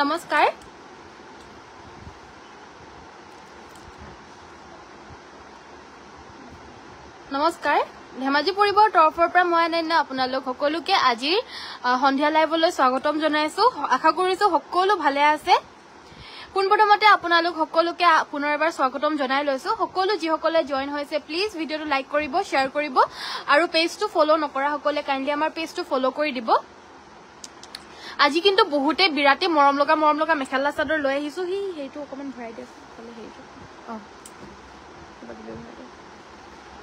নমস্কাৰ নমস্কাৰ ধেমাজি পৰিবৰ তৰফৰ পৰা মই আনন্দ আপোনালোক সকলোকে আজি সন্ধিয়া লাইভলৈ স্বাগতম জনাইছো আশা কৰিছো সকলো ভালে আছে পুনপ্ৰথমতে আপোনালোক সকলোকে পুনৰ এবাৰ স্বাগতম জনাই লৈছো সকলো যি সকলে জয়েন হৈছে প্লিজ ভিডিওটো লাইক কৰিব শেয়াৰ কৰিব আৰু পেজটো ফলো নকৰা সকলে কাইন্ডলি আমাৰ পেজটো ফলো কৰি দিব আজি কিন্তু বহুতে বিৰাটে মৰম লগা মেখেলা চাদৰ লৈ আহিছো হেইটো অকমান ভৰাই দিছো ফলে হেইটো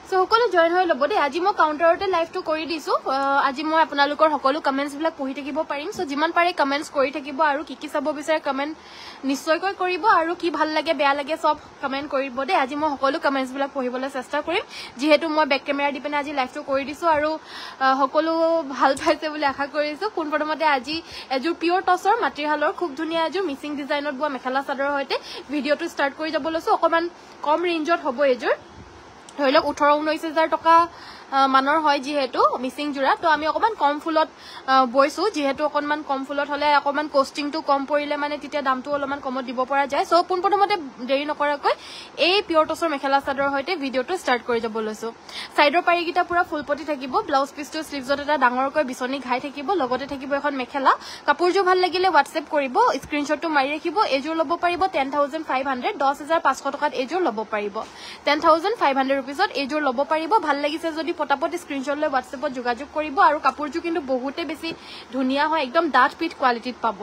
সো সকলো জয়েন হৈ লব দে আজি মই কাউন্টাৰতে লাইভটো কৰি দিছো আজি মই আপোনালোকৰ সকলো কমেন্টস বিলাক পঢ়ি থাকিব পাৰিম সো যিমান পাৰে কমেন্টস কৰি থাকিব আৰু কি চাব বিচাৰে কমেন্ট নিশ্চয়কৈ কৰিব আৰু কি ভাল লাগে বেয়া লাগে সব কমেন্ট কৰিব দে আজি মই সকলো কমেন্টস বিলাক পঢ়িবলৈ চেষ্টা কৰিম যেহেতু মই বেক কেমেৰা দি পেনে আজি লাইভটো কৰি দিছো আৰু সকলো ভাল পাইছে বুলি আশা কৰিছো পুনপ্ৰথমতে আজি এজুৰ পিওৰ টছৰ মাটিহালৰ খুব ধুনিয়া এজুৰ মিচিং ডিজাইনত বোৱা মেখেলা চাদৰ হৈতে ভিডিওটো ষ্টাৰ্ট কৰি যাব লৈছো অকমান কম ৰেঞ্জত হ'ব এজুৰ ধৰি লওক 18-19,000 টকা মানৰ হয় যেহেতু মিসিং জোৰা তো আমি অকমান কম ফুলত বইছো যেহেতু অকমান কম ফুলত হলে অকমান কস্টিংটো কম পৰিলে মানে তেতিয়া দামটো অলপমান কমত দিব পৰা যায় সো পুনপ্ৰথমতে দেৰি নকৰাকৈ এই পিওৰ টছৰ মেখেলা চাদৰ হৈতে ভিডিওটো ষ্টাৰ্ট কৰি যাব লৈছো সাইডৰ পাৰিকিটা পুৰা ফুলপটি থাকিব ব্লাউজ পিছটো স্লিভছত এটা ডাঙৰকৈ বিছনি ঘাই থাকিব লগতে থাকিব এখন মেখেলা কাপোৰজো ভাল লাগিলে WhatsApp কৰিব স্ক্ৰিনশ্বটটো মাৰি ৰাখিব এজোৰ ল'ব পাৰিব 10,500 10,500 টকাত এজোৰ ল'ব পাৰিব 10,500 रुपीसत एजोर लबो पारिबो ভাল লাগিছে যদি পটাপট স্ক্ৰিনশ্বট লৈ WhatsAppত যোগাযোগ কৰিব আৰু কাপোৰজো কিন্তু বহুতে বেছি ধুনিয়া হয় একদম ডাঠ পিট কোৱালিটিত পাব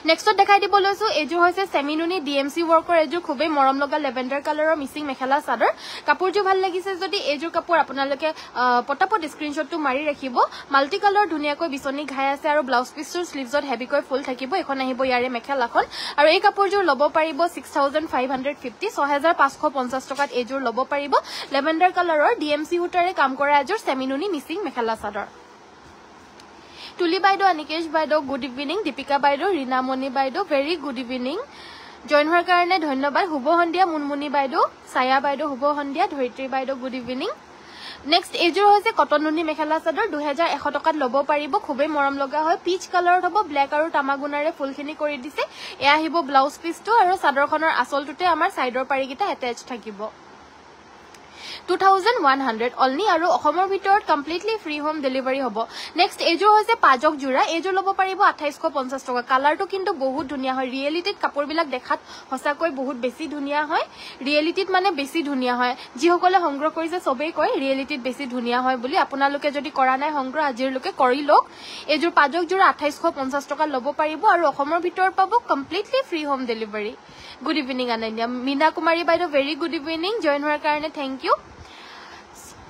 নেক্সট দেখাই দিব লৈছো এজোৰ হৈছে সেমিনুনি ডিএমসি ওয়াৰ্কৰ এজোৰ খুবেই মৰম লগা লেভেন্ডাৰ কালাৰৰ মিসিং মেখেলা চাদৰ কাপোৰজো ভাল লাগিছে যদি এজোৰ কাপোৰ আপোনালোকে পটাপট স্ক্ৰিনশ্বটটো মাৰি ৰাখিব মাল্টি কালাৰ ধুনিয়াকৈ বিছনি ঘাই আছে আৰু ব্লাউজ পিছৰ স্লিভছত হেভিকৈ ফুল থাকিব এখন আহিব ইয়াৰে মেখেলাখন আৰু এই কাপোৰজোৰ ল'ব পাৰিব 6,550 6,550 টকাত এজোৰ ল'ব পাৰিব লেভেন্ডাৰ কালাৰৰ ডিএমসি হুটাৰে কাম কৰা এজোৰ সেমিনুনি মিসিং মেখেলা চাদৰ তুলি বাইদো অনিকেশ বাইদো গুড ইভিনিং দীপিকা বাইদো ৰীনামণি বাইদো ভেৰি গুড ইভিনিং জয়েন হোৱাৰ কাৰণে ধন্যবাদ শুভ সন্ধিয়া মুনমুনি বাইদো ছায়া বাইদো শুভ সন্ধিয়া ধৰিত্ৰী বাইদো গুড ইভিনিং নেক্সট এজোৰ হৈছে কটন নুনি মেখেলা চাদৰ 2,100 টকাত ল'ব পাৰিব খুবেই মৰম লগা হয় পিচ কালাৰত হ'ব ব্ল্যাক আৰু তামাগুনাৰে ফুলখিনি কৰি দিছে এ আহিব ব্লাউজ পিছটো আৰু চাদৰখনৰ আঁচলটোতে আমাৰ সাইডৰ পাৰিকিটা এটাচ থাকিব 2,100 অনলি আৰু অসমৰ ভিতৰত কমপ্লিটলি ফ্ৰী হোম ডেলিভাৰী হ'ব নেক্সট এজোৰ হৈছে পাজক জোৰা এজোৰ ল'ব পাৰিব 2,850 টকা কালাৰটো কিন্তু বহুত ধুনিয়া হয় ৰিয়েলিটিত কাপোৰবিলাক দেখাত হসাকৈ বহুত বেছি ধুনিয়া হয় ৰিয়েলিটিত মানে বেছি ধুনিয়া হয় যিসকলে সংগ্ৰহ কৰিছে সবেই কয় ৰিয়েলিটিত বেছি ধুনিয়া হয় বুলি আপোনালোকে যদি কৰা নাই সংগ্ৰহ আজিৰলৈকে কৰি লওক এজোৰ পাজক জোৰা 2,850 টকা ল'ব পাৰিব আৰু অসমৰ ভিতৰত পাব completely free home delivery good evening Anandiya Meena Kumari বাইদেউ ভেৰি গুড ইভিনিং জয়েন হোৱাৰ কাৰণে থ্যাংক ইউ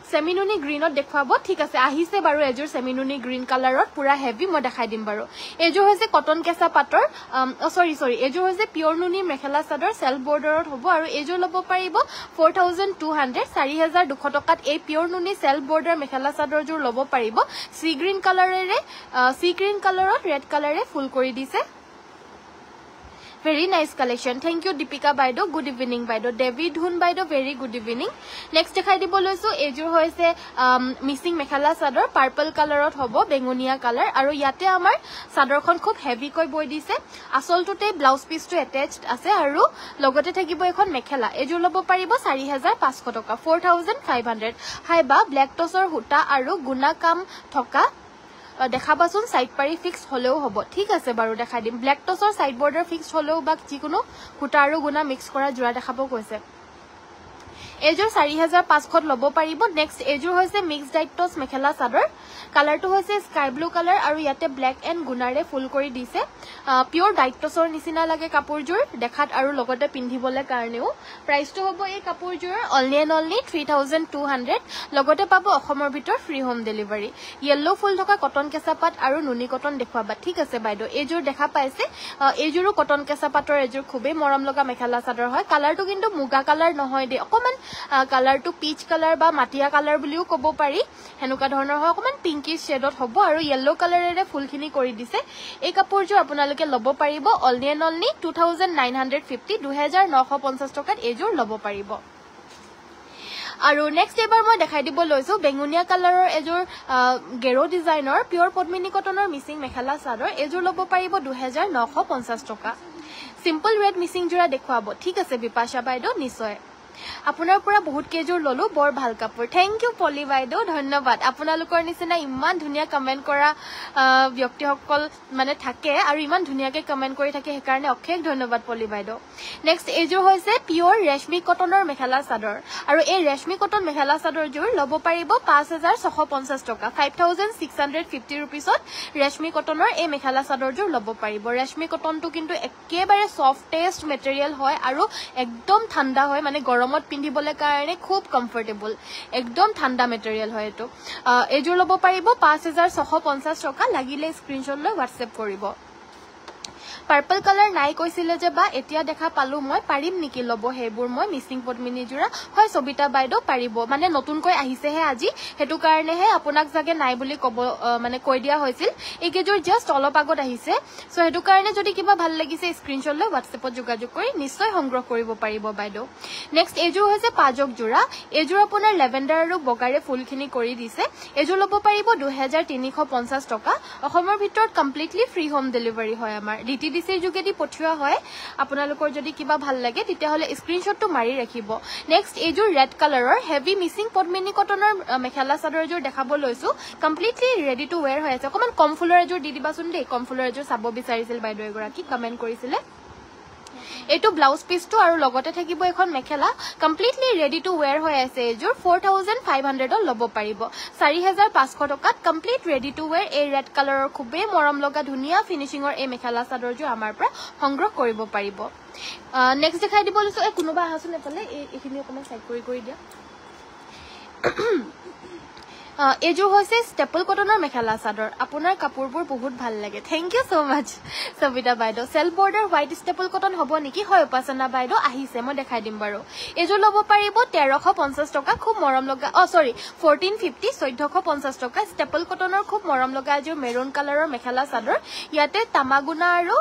সেমিনুনি গ্ৰীনত দেখুৱাব ঠিক আছে আহিছে বাৰু এজোৰ সেমিনুনি গ্ৰীন কালাৰত পুৰা হেভি মই দেখাই দিম বাৰু এজোৰ হৈছে কটন কেঁচা পাটৰ সৰি এজোৰ হৈছে পিওৰ নুনি মেখেলা চাদৰ সেলফ বৰ্ডাৰত হ'ব আৰু এজোৰ ল'ব পাৰিব 4,200 4,200 টকাত এই পিওৰ নুনি সেলফ বৰ্ডাৰ মেখেলা চাদৰজোৰ ল'ব পাৰিব সি গ্ৰীন কালাৰত ৰেড কালাৰে ফুল কৰি দিছে Very nice collection. Thank you, Deepika Baido. Good evening, Baido. Devi Dhun Baido. Very good evening. Next, dekhai dibo loisu ejur hoise missing mekhela sador purple colorot hobo bengunia color aru yate amar sador khon khub heavy koi boi dise asol tute blouse piece to attached ase aru logote thakibo ekhon mekhela ejur lobo paribo 4,500 toka 4,500 haiba black tossor huta aru guna kam thoka দেখাবাচোন side পাৰি fix হলেও হ'ব ঠিক আছে বাৰু দেখাই দিম black টছৰ সাইড বৰ্ডাৰ ফিক্স হলেও বা যিকোনো হুটা আৰু গুনা মিক্স কৰা জোৰা দেখাব কৈছে এজোৰ 4,500 ল'ব পাৰিব নেক্সট এজোৰ হৈছে মিক্স ডাইট টছ মেখেলা চাদৰ কালাৰটো হৈছে স্কাই ব্লু কালাৰ আৰু ইয়াতে ব্ল্যাক এন্ড গুনাৰে ফুল কৰি দিছে পিওৰ ডাইট টছৰ নিচিনা লাগে কাপোৰজোৰ দেখাত আৰু লগতে পিন্ধিবলে কাৰণেও প্ৰাইসটো হ'ব এই কাপোৰজোৰ অনলি 3,200 লগতে পাব অসমৰ ভিতৰ ফ্ৰী হোম ডেলিভাৰী ইয়েলো ফুল থকা কটন কেঁচা পাট আৰু নুনি কটন দেখুৱাবা ঠিক আছে বাইদেউ এজোৰ দেখা পাইছে এজোৰো কটন কেঁচা পাটৰ এজোৰ খুবেই মৰম লগা মেখেলা চাদৰ হয় কালাৰটো কিন্তু মুগা কালাৰ নহয় দে অকমান কালাৰটো পিচ কালাৰ বা মাটিয়া কালাৰ বুলিও ক'ব পাৰি হেনুকা ধৰণৰ হয় অকমান পিংকিশ শেডত হ'ব আৰু ইয়েলো কালাৰেৰে ফুলখিনি কৰি দিছে এই কাপোৰজোৰ আপোনালোকে ল'ব পাৰিব অনলি 2,950 2,950 টকাত এজোৰ ল'ব পাৰিব আৰু নেক্সট এবাৰ মই দেখাই দিব লৈছো বেঙুনীয়া কালাৰৰ এযোৰ গেৰো ডিজাইনৰ পিয়ৰ পদ্মিনী কটনৰ মিচিং মেখেলা চাদৰ এযোৰ ল'ব পাৰিব 2950 টকা সিম্পল ৰেড মিচিং জোৰা দেখুৱাব ঠিক আছে বিপাশা বাইদেউ নিশ্চয় আপোনাৰ পৰা বহুত কেজোৰ ললো বৰ ভাল কাপোৰ থ্যাংক ইউ পলি বাইদেউ ধন্যবাদ আপোনালোকৰ নিচিনা ইমান ধুনীয়া কমেন্ট কৰা ব্যক্তিসকল মানে থাকে আৰু ইমান ধুনীয়াকৈ কমেন্ট কৰি থাকে সেইকাৰণে অশেষ ধন্যবাদ পলি বাইদেউ নেক্সট এযোৰ হৈছে পিয়ৰ ৰেশমি কটনৰ মেখেলা চাদৰ আৰু এই ৰেশমি কটন মেখেলা চাদৰযোৰ ল'ব পাৰিব 5650 টকা 5650 रुपीसত ৰেশমি কটনৰ এই মেখেলা চাদৰযোৰ ল'ব পাৰিব ৰেশমি কটনটো কিন্তু একেবাৰে সফটেষ্ট মেটেৰিয়েল হয় আৰু একদম ঠাণ্ডা হয় মানে গৰমত পিন্ধিবলৈ কাৰণে খুব কমফৰ্টেবল একদম ঠাণ্ডা মেটেৰিয়েল হয় এটো এযোৰ ল'ব পাৰিব 5650 টকা লাগিলে স্ক্ৰিনশ্বট লৈ WhatsApp কৰিব পাৰ্পল কালাৰ নাই কৈছিলে যে বা এতিয়া দেখা পালো মই পাৰিম নেকি ল'ব হেবোৰ মই মিচিং পদ্মিনী জোৰা হয় সবিতা বাইদেউ পাৰিব মানে নতুনকৈ আহিছেহে আজি হেতু কাৰণেহে আপোনাক জাগে নাই বুলি কব মানে কৈ দিয়া হৈছিল এইকেজোৰ জাস্ট অলপ আগত আহিছে সো হেতু কাৰণে যদি কিবা ভাল লাগিছে স্ক্ৰিনশ্বট লৈ WhatsAppত যোগাযোগ কৰি নিশ্চয় সংগ্ৰহ কৰিব পাৰিব বাইদেউ নেক্সট এযোৰ হৈছে পাজক জোৰা এযোৰ আপোনাৰ লেভেণ্ডাৰ আৰু বগাৰে ফুলখিনি কৰি দিছে এযোৰ ল'ব পাৰিব 2350 টকা অসমৰ ভিতৰত কমপ্লিটলি ফ্ৰী হোম ডেলিভাৰী হয় আমাৰ ডিটিডিসিৰ যোগেদি পঠিওৱা হয় আপোনালোকৰ যদি কিবা ভাল লাগে তেতিয়া হলে স্ক্ৰিনশ্বটটো মাৰি ৰাখিব নেক্সট এযোৰ ৰেড কালাৰৰ হেভি মিচিং পদ্মিনী কটনৰ মেখেলা চাদৰ এযোৰ দেখাব লৈছো কমপ্লিটলি ৰেডি টু ওয়্যাৰ হৈ আছে অকমান কম ফুলৰ এযোৰ দি দিবাচোন দেই কম ফুলৰ এযোৰ চাব বিচাৰিছিল বাইদেউ এগৰাকী কমেন্ট কৰিছিলে এটো ব্লাউজ পিসটো আৰু লগতে থাকিব এখন মেখেলা কমপ্লিটলি ৰেডি টু ওয়্যাৰ হৈ আছে এযোৰ 4500 ল'ব পাৰিব 4500 টকাত কমপ্লিট ৰেডি টু ওয়্যাৰ এই ৰেড কালাৰৰ খুবে মৰম লগা ধুনিয়া ফিনিশিংৰ এই মেখেলা চাদৰযোৰ আমাৰ পৰা সংগ্ৰহ কৰিব পাৰিব নেক্সট দেখাই দিব লৈছো কোনোবা আহাচোন এফালে এইখিনি অকমান সাইড কৰি দিয়া এযোৰ হৈছে ষ্টেপল কটনৰ মেখেলা চাদৰ আপোনাৰ কাপোৰবোৰ বহুত ভাল লাগে থ্যাংক ইউ সো মাচ সবিতা বাইদেউ self border white staple cotton হ'ব নেকি হয় উপাসনা বাইদেউ আহিছে মই দেখাই দিম বাৰু এযোৰ ল'ব পাৰিব 1350 টকা খুব মৰম লগা 1450 1450 টকা ষ্টেপল কটনৰ খুব মৰম লগা এযোৰ মেৰুন কালাৰৰ মেখেলা চাদৰ ইয়াতে তামাগুনা আৰু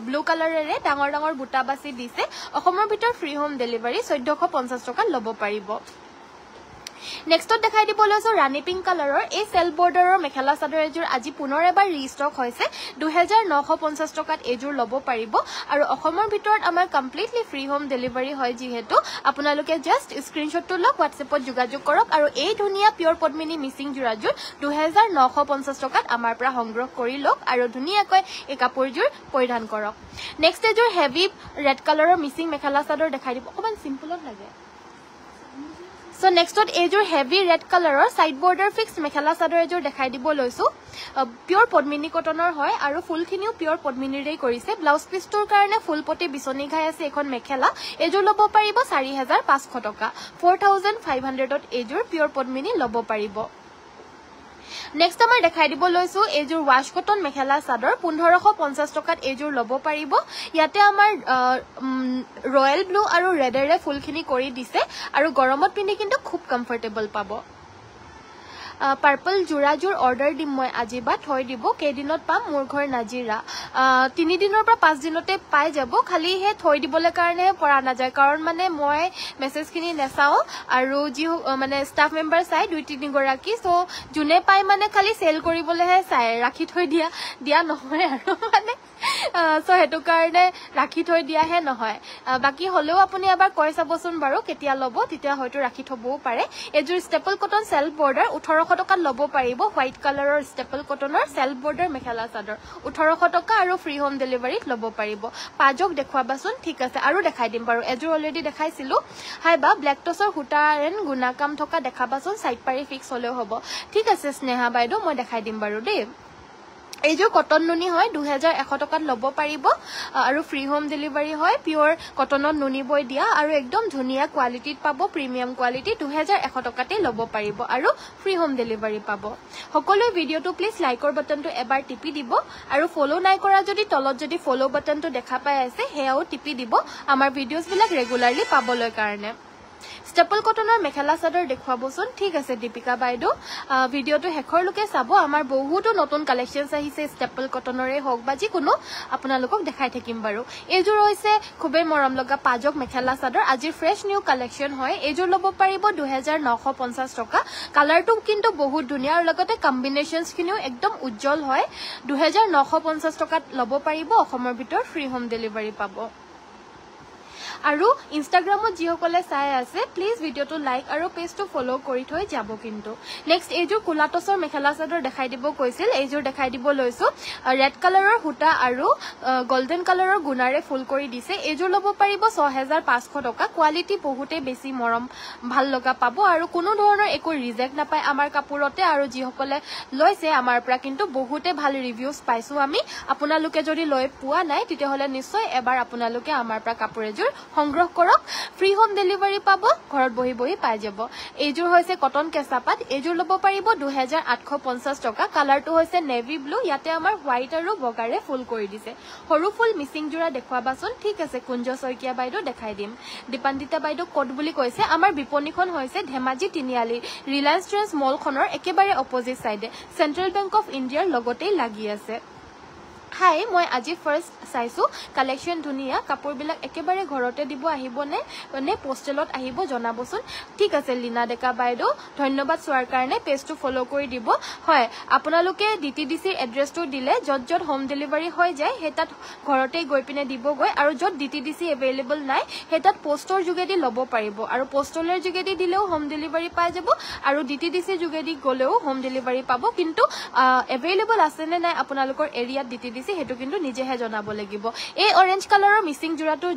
ব্লু কালাৰেৰে ডাঙৰ ডাঙৰ বুটা বাছি দিছে অসমৰ ভিতৰত ফ্ৰী হোম ডেলিভাৰী 1450 টকা ল'ব পাৰিব নেক্সটত দেখাই দিব লৈছো ৰাণী পিংক কালাৰৰ এই সেলফ বৰ্ডাৰৰ মেখেলা চাদৰ এযোৰ আজি পুনৰ এবাৰ ৰিষ্টক হৈছে 2950 টকাত এযোৰ ল'ব পাৰিব আৰু অসমৰ ভিতৰত আমাৰ কমপ্লিটলি ফ্ৰী হোম ডেলিভাৰী হয় যিহেতু আপোনালোকে জাস্ট স্ক্ৰিনশ্বটটো লওক WhatsAppত যোগাযোগ কৰক আৰু এই ধুনিয়া পিয়ৰ পদ্মিনী মিচিং জোৰাযোৰ 2950 টকাত আমাৰ পৰা সংগ্ৰহ কৰি লওক আৰু ধুনিয়াকৈ এই কাপোৰযোৰ পৰিধান কৰক নেক্সট এযোৰ হেভি ৰেড কালাৰৰ মিচিং মেখেলা চাদৰ দেখাই দিব অকমান সিম্পলত লাগে So next on এযোৰ হেভি ৰেড কালাৰৰ side border fix mekhela chador এযোৰ দেখাই দিব লৈছো পিয়ৰ পদ্মিনী কটনৰ হয় আৰু ফুলখিনিও পিয়ৰ পদ্মিনীৰেই কৰিছে ব্লাউজ পিসটোৰ কাৰণে ফুলপটি বিচনি ঘাই আছে এখন মেখেলা এযোৰ ল'ব পাৰিব 4500 টকা 4500ত এযোৰ পিয়ৰ পদ্মিনী ল'ব পাৰিব নেক্সট আমাৰ দেখাই দিব লৈছো এযোৰ ওয়াশ কটন মেখেলা চাদৰ 1550 টকাত এযোৰ ল'ব পাৰিব ইয়াতে আমাৰ ৰয়েল ব্লু আৰু ৰেডেৰে ফুলখিনি কৰি দিছে আৰু গৰমত পিন্ধি কিন্তু খুব কমফৰ্টেবল পাব পাৰ্পল জোৰাজোৰ অৰ্ডাৰ দিম মই আজি বা থৈ দিব কেইদিনত পাম মোৰ ঘৰ নাজিৰা 3 দিনৰ পৰা 5 দিনতে পাই যাব খালি হে থৈ দিবলৈ কাৰণে পৰা না যায় কাৰণ মানে মই মেছেজখিনি নেচাও আৰু যি মানে ষ্টাফ মেম্বাৰ চাই 2-3 গৰাকী সো জুনে পাই মানে খালি সেল কৰিবলৈ হে চাই ৰাখি থৈ দিয়া নহয় আৰু মানে সো হেতু কাৰণে ৰাখি থৈ দিয়া হে নহয় বাকি হলেও আপুনি এবাৰ কৈ চাবচোন বাৰু কেতিয়া ল'ব তেতিয়া হয়তো ৰাখি থবও পাৰে এযোৰ ষ্টেপল কটন সেলফ বৰ্ডাৰ 1800 টকা ল'ব পাৰিব হোৱাইট কালাৰৰ ষ্টেপল কটনৰ সেলফ বৰ্ডাৰ মেখেলা চাদৰ 1800 টকা আৰু ফ্ৰী হোম ডেলিভাৰীত ল'ব পাৰিব পাজক দেখুৱাবাচোন ঠিক আছে আৰু দেখাই দিম বাৰু এযোৰ অলৰেডি দেখাইছিলো হাই বা ব্ল্যাক টছৰ হুটা এন গুণাকাম থকা দেখাবাচোন সাইড পাৰি ফিক্স হলেও হ'ব ঠিক আছে স্নেহা বাইদেউ মই দেখাই দিম বাৰু দেই এযোৰ কটন নুনি হয় 2100 টকাত ল'ব পাৰিব আৰু ফ্ৰী হোম ডেলিভাৰী হয় পিয়ৰ কটনত নুনি বই দিয়া আৰু একদম ধুনিয়া কোৱালিটিত পাব প্ৰিমিয়াম কোৱালিটি 2100 টকাতে ল'ব পাৰিব আৰু ফ্ৰী হোম ডেলিভাৰী পাব সকলো ভিডিওটো প্লিজ লাইকৰ বাটনটো এবাৰ টিপি দিব আৰু ফলো নাই কৰা যদি তলত যদি ফলো বাটনটো দেখা পাই আছে হেয়াও টিপি দিব আমাৰ ভিডিওছ বিলাক ৰেগুলাৰলি পাবলৈ কাৰণে ষ্টেপল কটনৰ মেখেলা চাদৰ দেখুৱাবচোন ঠিক আছে দীপিকা বাইদেউ ভিডিঅটো শেষৰলৈকে চাব আমাৰ বহুতো নতুন কালেকশ্যনছ আহিছে ষ্টেপল কটনৰে হওক বা যিকোনো আপোনালোকক দেখাই থাকিম বাৰু এইযোৰ হৈছে খুবেই মৰম লগা পাজক মেখেলা চাদৰ আজি ফ্ৰেছ নিউ কালেকশ্যন হয় এইযোৰ ল'ব পাৰিব 2950 টকা কালাৰটো কিন্তু বহুত ধুনীয়া আৰু লগতে কম্বিনেশ্যনছ খিনিও একদম উজ্জ্বল হয় 2950 টকাত ল'ব পাৰিব অসমৰ ভিতৰত ফ্ৰী হোম ডেলিভাৰী পাব আৰু ইনষ্টাগ্ৰামত যিসকলে চাই আছে প্লিজ ভিডিঅটো লাইক আৰু পেজটো ফলো কৰি থৈ যাব কিন্তু নেক্সট এইযোৰ কোলাটছৰ মেখেলা চাদৰ দেখাই দিব কৈছিল এইযোৰ দেখাই দিব লৈছো ৰেড কালাৰৰ হুটা আৰু গোল্ডেন কালাৰৰ গুণাৰে ফুল কৰি দিছে এইযোৰ ল'ব পাৰিব 6500 টকা কোৱালিটি বহুতে বেছি মৰম ভাল লগা পাব আৰু কোনো ধৰণৰ একো ৰিজেক্ট নাপায় আমাৰ কাপোৰতে আৰু যিসকলে লৈছে আমাৰ পৰা কিন্তু বহুতে ভাল ৰিভিউজ পাইছো আমি আপোনালোকে যদি লৈ পোৱা নাই তেতিয়াহলে নিশ্চয় এবাৰ আপোনালোকে আমাৰ পৰা কাপোৰ এযোৰ সংগ্ৰহ কৰক ফ্ৰী হোম ডেলিভাৰী পাব ঘৰত বহি বহি পাই যাব এইযোৰ হৈছে কটন কেঁচাপাত এইযোৰ ল'ব পাৰিব 2850 টকা কালাৰটো হৈছে নেভি ব্লু ইয়াতে আমাৰ হোৱাইট আৰু বগাৰে ফুল কৰি দিছে সৰু ফুল মিচিং জোৰা দেখুৱাবাচোন ঠিক আছে কুঞ্জ শইকীয়া বাইদেউ দেখাই দিম দীপান্বিতা বাইদেউ ক'ত বুলি কৈছে আমাৰ বিপণীখন হৈছে ধেমাজি তিনিআলি ৰিলায়েন্স ট্ৰেন্ডছ মলখনৰ একেবাৰে অপজিট সাইডে সেন্ট্ৰেল বেংক অফ ইণ্ডিয়াৰ লগতেই লাগি আছে হাই মই আজি ফাৰ্ষ্ট চাইছো কালেকশ্যন ধুনিয়া কাপোৰবিলাক একেবাৰে ঘৰতে দিব আহিবনে নে পোষ্টেলত আহিব জনাবচোন ঠিক আছে লীনা ডেকা বাইদেউ ধন্যবাদ চোৱাৰ কাৰণে পেজটো ফলো কৰি দিব হয় আপোনালোকে ডিটিডিসিৰ এড্ৰেছটো দিলে যত যত হোম ডেলিভাৰী হৈ যায় হেতাত ঘৰতে গৈ পিনে দিবগৈ আৰু যত ডিটিডিসি এভেইলেবল নাই হেতাত পোষ্টৰ যোগেদি ল'ব পাৰিব আৰু পোষ্টলৰ যোগেদি দিলেও হোম ডেলিভাৰী পাই যাব আৰু ডিটিডিসিৰ যোগেদি গলেও হোম ডেলিভাৰী পাব কিন্তু এভেইলেবল আছে নে নাই আপোনালোকৰ এৰিয়াত ডিটিডিসি হেতু কিন্তু নিজেহে জনাব লাগিব এই অৰেঞ্জ কালাৰৰ মিচিং জোৰাটো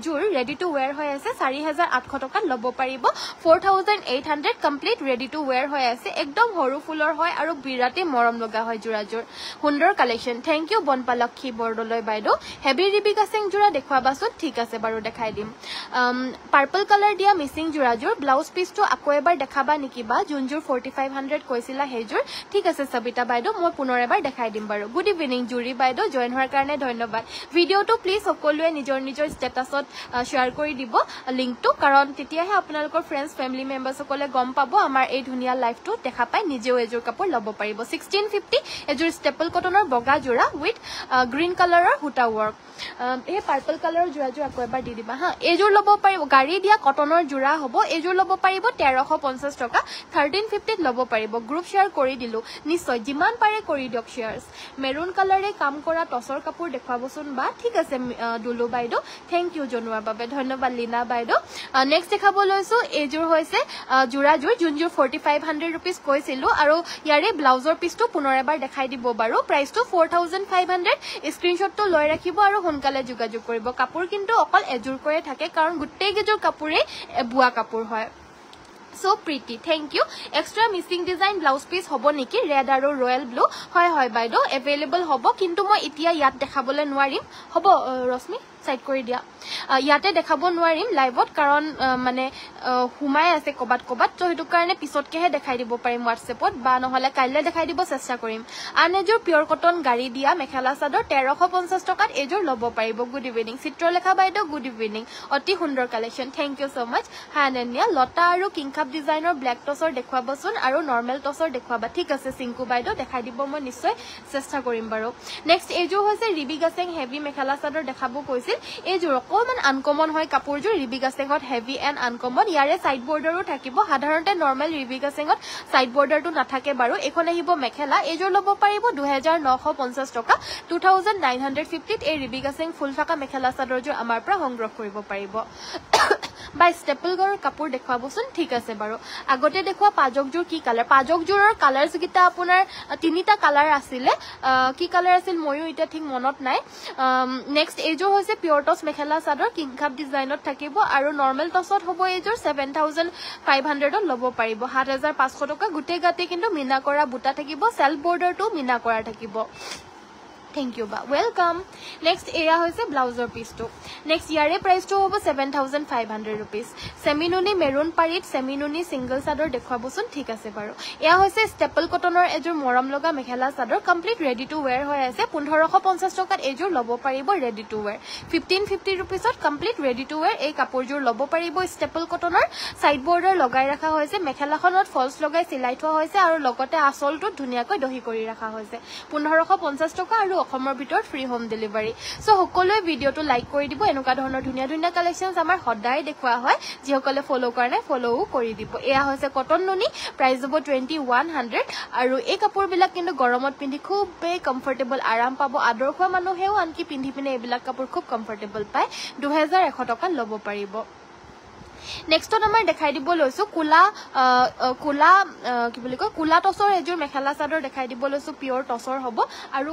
জোৰ ৰেডি টু ওয়্যাৰ হৈ আছে 4800 টকাত ল'ব পাৰিব 4800 কমপ্লিট ৰেডি টু ওয়্যাৰ হৈ আছে একদম সৰু ফুলৰ হয় আৰু বিৰাটে মৰম লগা হয় জোৰাজোৰ সুন্দৰ কালেকশ্যন থ্যাংক ইউ বনপালক্ষী বৰদলৈ বাইদেউ হেভি ৰিবিকা সিং জোৰা দেখুৱাবাচোন ঠিক আছে বাৰু দেখাই দিম পাৰ্পল কালাৰ দিয়া মিচিং জোৰাজোৰ ব্লাউজ পিচটো আকৌ এবাৰ দেখাবা নেকি বা যোনজোৰ 4500 কৈছিলা হেজোৰ ঠিক আছে সবিতা বাইদেউ মই পুনৰ এবাৰ দেখাই দিম বাৰু গুড ইভিনিং জুৰি বাইদেউ জয়েন হোৱাৰ কাৰণে ধন্যবাদ ভিডিঅটো প্লিজ সকলোৱে নিজৰ নিজৰ ষ্টেটাছত শ্বেয়াৰ কৰি দিব লিংকটো কাৰণ তেতিয়াহে আপোনালোকৰ ফ্ৰেণ্ডছ ফেমিলি মেম্বাৰসকলে গম পাব আমাৰ এই ধুনীয়া লাইফটো দেখা পাই নিজেও এযোৰ কাপোৰ ল'ব পাৰিব 1650 এযোৰ ষ্টেপল কটনৰ বগা জোৰা উইথ গ্ৰীণ কালাৰৰ হুটা ৱৰ্ক এই পাৰ্পল কালাৰৰ জোৰাজোৰ আকৌ এবাৰ দি দিবা হা এইযোৰ ল'ব পাৰিব গাড়ী দিয়া কটনৰ জোৰা হ'ব এইযোৰ ল'ব পাৰিব 1350 টকা 1350 ল'ব পাৰিব গ্ৰুপ শ্বেয়াৰ কৰি দিলো নিশ্চয় যিমান পাৰে কৰি দিয়ক শ্বেয়াৰ্ছ মেৰুন কালাৰে কাম কৰা টছৰ কাপোৰ দেখুৱাবচোন বা ঠিক আছে দুলু বাইদেউ থ্যাংক ইউ জনোৱাৰ বাবে ধন্যবাদ লীনা বাইদেউ নেক্সট দেখাব লৈছো এইযোৰ হৈছে জোৰাজোৰ যোনজোৰ 4500 रुपीस কৈছিলো আৰু ইয়াৰে ব্লাউজৰ পিচটো পুনৰ এবাৰ দেখাই দিব বাৰু প্ৰাইসটো 4500 স্ক্ৰিনশ্বটটো লৈ ৰাখিব আৰু সোনকালে যোগাযোগ কৰিব কাপোৰ কিন্তু অকল এযোৰ কৰে থাকে কাৰণ গুটেই গেজোৰ কাপোৰে বুৱা কাপোৰ হয় so pretty thank you extra missing design blouse piece hobo niki red aru royal blue hoy baido available hobo kintu moi itia yat dekhabole noarim hobo rosmi side কৰি দিয়া ইয়াতে দেখাব নোৱাৰিম লাইভত কাৰণ মানে হুমাই আছে কবাত কবাত তো হেতু কাৰণে পিছতকেহে দেখাই দিব পাৰিম WhatsAppত বা নহলে কাইলে দেখাই দিব চেষ্টা কৰিম আন এযোৰ পিওৰ কটন গাড়ী দিয়া মেখেলা চাদৰ 1350 টকাত এযোৰ ল'ব পাৰিব গুড ইভিনিং চিত্ৰলেখা বাইদেউ গুড ইভিনিং অতি সুন্দৰ কালেকশ্যন থ্যাংক ইউ সো মাচ হানেনিয়া লতা আৰু কিংখাপ ডিজাইনৰ ব্ল্যাক টছৰ দেখুৱাবচোন আৰু নৰ্মেল টছৰ দেখুৱাবা ঠিক আছে সিংকু বাইদেউ দেখাই দিব মই নিশ্চয় চেষ্টা কৰিম বাৰু নেক্সট এযোৰ হৈছে ৰিবিকা সিং হেভি মেখেলা চাদৰ দেখাব কৈছিল এইযোৰ অকমান আনকমন হয় কাপোৰযোৰ ৰিবিকা সিংত হেভি এণ্ড আনকমন ইয়াৰে সাইড বৰ্ডাৰো থাকিব সাধাৰণতে নৰ্মেল ৰিবিকা সিংত সাইড বৰ্ডাৰটো নাথাকে বাৰু এখন আহিব মেখেলা এইযোৰ ল'ব পাৰিব 2950 টকা 2950 এই ৰিবিকা সিং ফুল থকা মেখেলা চাদৰযোৰ আমাৰ পৰা সংগ্ৰহ কৰিব পাৰিব বাই ষ্টেপল গৰ কাপোৰ দেখুৱাবচোন ঠিক আছে বাৰু আগতে দেখুৱা পাজকযোৰ কি কালাৰ পাজকযোৰৰ কালাৰছ গিটা আপোনাৰ তিনিটা কালাৰ আছিলে কি কালাৰ আছিল ময়ো এটা ঠিক মনত নাই নেক্সট এইযোৰ হৈছে পিওৰ টছ মেখেলা চাদৰ কিংখাপ ডিজাইনত থাকিব আৰু নৰ্মেল টছত হ'ব এইযোৰ 7500 ত ল'ব পাৰিব 7500 টকা গুটে গাতে কিন্তু মিনা কৰা বুটা থাকিব সেলফ বৰ্ডাৰটো মিনা কৰা থাকিব Thank you ba. Welcome. Next eya hoise blouse piece to. Next yare price to hobo 7500 rupees. Seminuni maroon parit seminuni single sador dekhabosun thik ase baru. Eya hoise staple cotton or ejur moram loga mekhela sador complete ready to wear hoy ase 1550 tokat ejur lobo paribo ready to wear. 1550 rupees ot complete ready to wear ei kapor jur lobo paribo staple cotton or side border logai rakha hoise mekhela khonot false logai silai thwa hoise aru logote asol to dhunia koi dohi kori rakha hoise 1550 toka aru অসমৰ ভিতৰত free home delivery so সকলোৱে ভিডিওটো like কৰি দিব এনেকা ধৰণৰ ধুনিয়া ধুনিয়া কালেকশনস আমাৰ সদায় দেখুৱা হয় যিসকলে ফলো কৰে নাই ফলোও কৰি দিব এয়া হৈছে কটন নুনি প্ৰাইস হ'ব 2100 আৰু এই কাপোৰ বিলাক কিন্তু গৰমত পিন্ধি খুব কমফৰ্টেবল আৰাম পাব আদৰ্শ মানুহেও আনকি পিন্ধি পিনে এইবিলাক কাপোৰ খুব কমফৰ্টেবল পায় 2100 টকা ল'ব পাৰিব Next on আমাৰ দেখাই দিব লৈছো কুলা কি বুলি কয় কুলা টসৰ এজুৰ মেখেলা চাদৰ দেখাই দিব লৈছো পিওৰ টসৰ হ'ব আৰু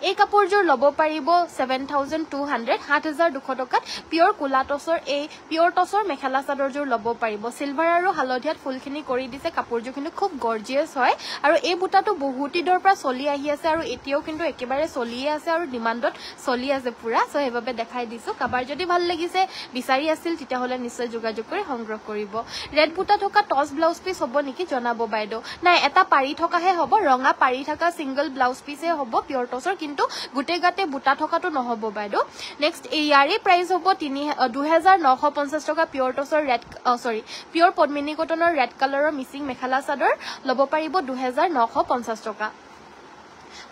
এই কাপোৰজুৰ ল'ব পাৰিব 7200 7200 টকাত পিওৰ কুলা টসৰ এই পিওৰ টসৰ মেখেলা চাদৰজুৰ ল'ব পাৰিব সিলভাৰ আৰু হালধিয়াত ফুলখিনি কৰি দিছে কাপোৰজুৰ কিন্তু খুব গৰ্জিয়াস হয় আৰু এই বুটাটো বহুত দিনৰ পৰা চলি আহি আছে আৰু এতিয়াও কিন্তু একেবাৰে চলিয়ে আছে আৰু ডিমান্ডত চলি আছে পুৰা সো হেভাবে দেখাই দিছো কাবাৰ যদি ভাল লাগিছে বিচাৰি আছিল তেতিয়া হলে নিশ্চয় যোগাযোগ কৰি সংগ্ৰহ কৰিব ৰেড বুটা থকা টস ব্লাউজ পিস হ'ব নেকি জনাব বাইদো নাই এটা পাৰি থকাহে হ'ব ৰঙা পাৰি থকা সিঙ্গল ব্লাউজ পিসে হ'ব পিওৰ টসৰ কিন্তু গুটে গাতে বুটা থকাটো নহব বাইদো নেক্সট ইয়াৰে প্ৰাইস হ'ব 2950 টকা পিওৰ টসৰ ৰেড পিওৰ পদ্মিনী কটনৰ ৰেড কালাৰৰ মিসিং মেখেলা চাদৰ ল'ব পাৰিব 2950 টকা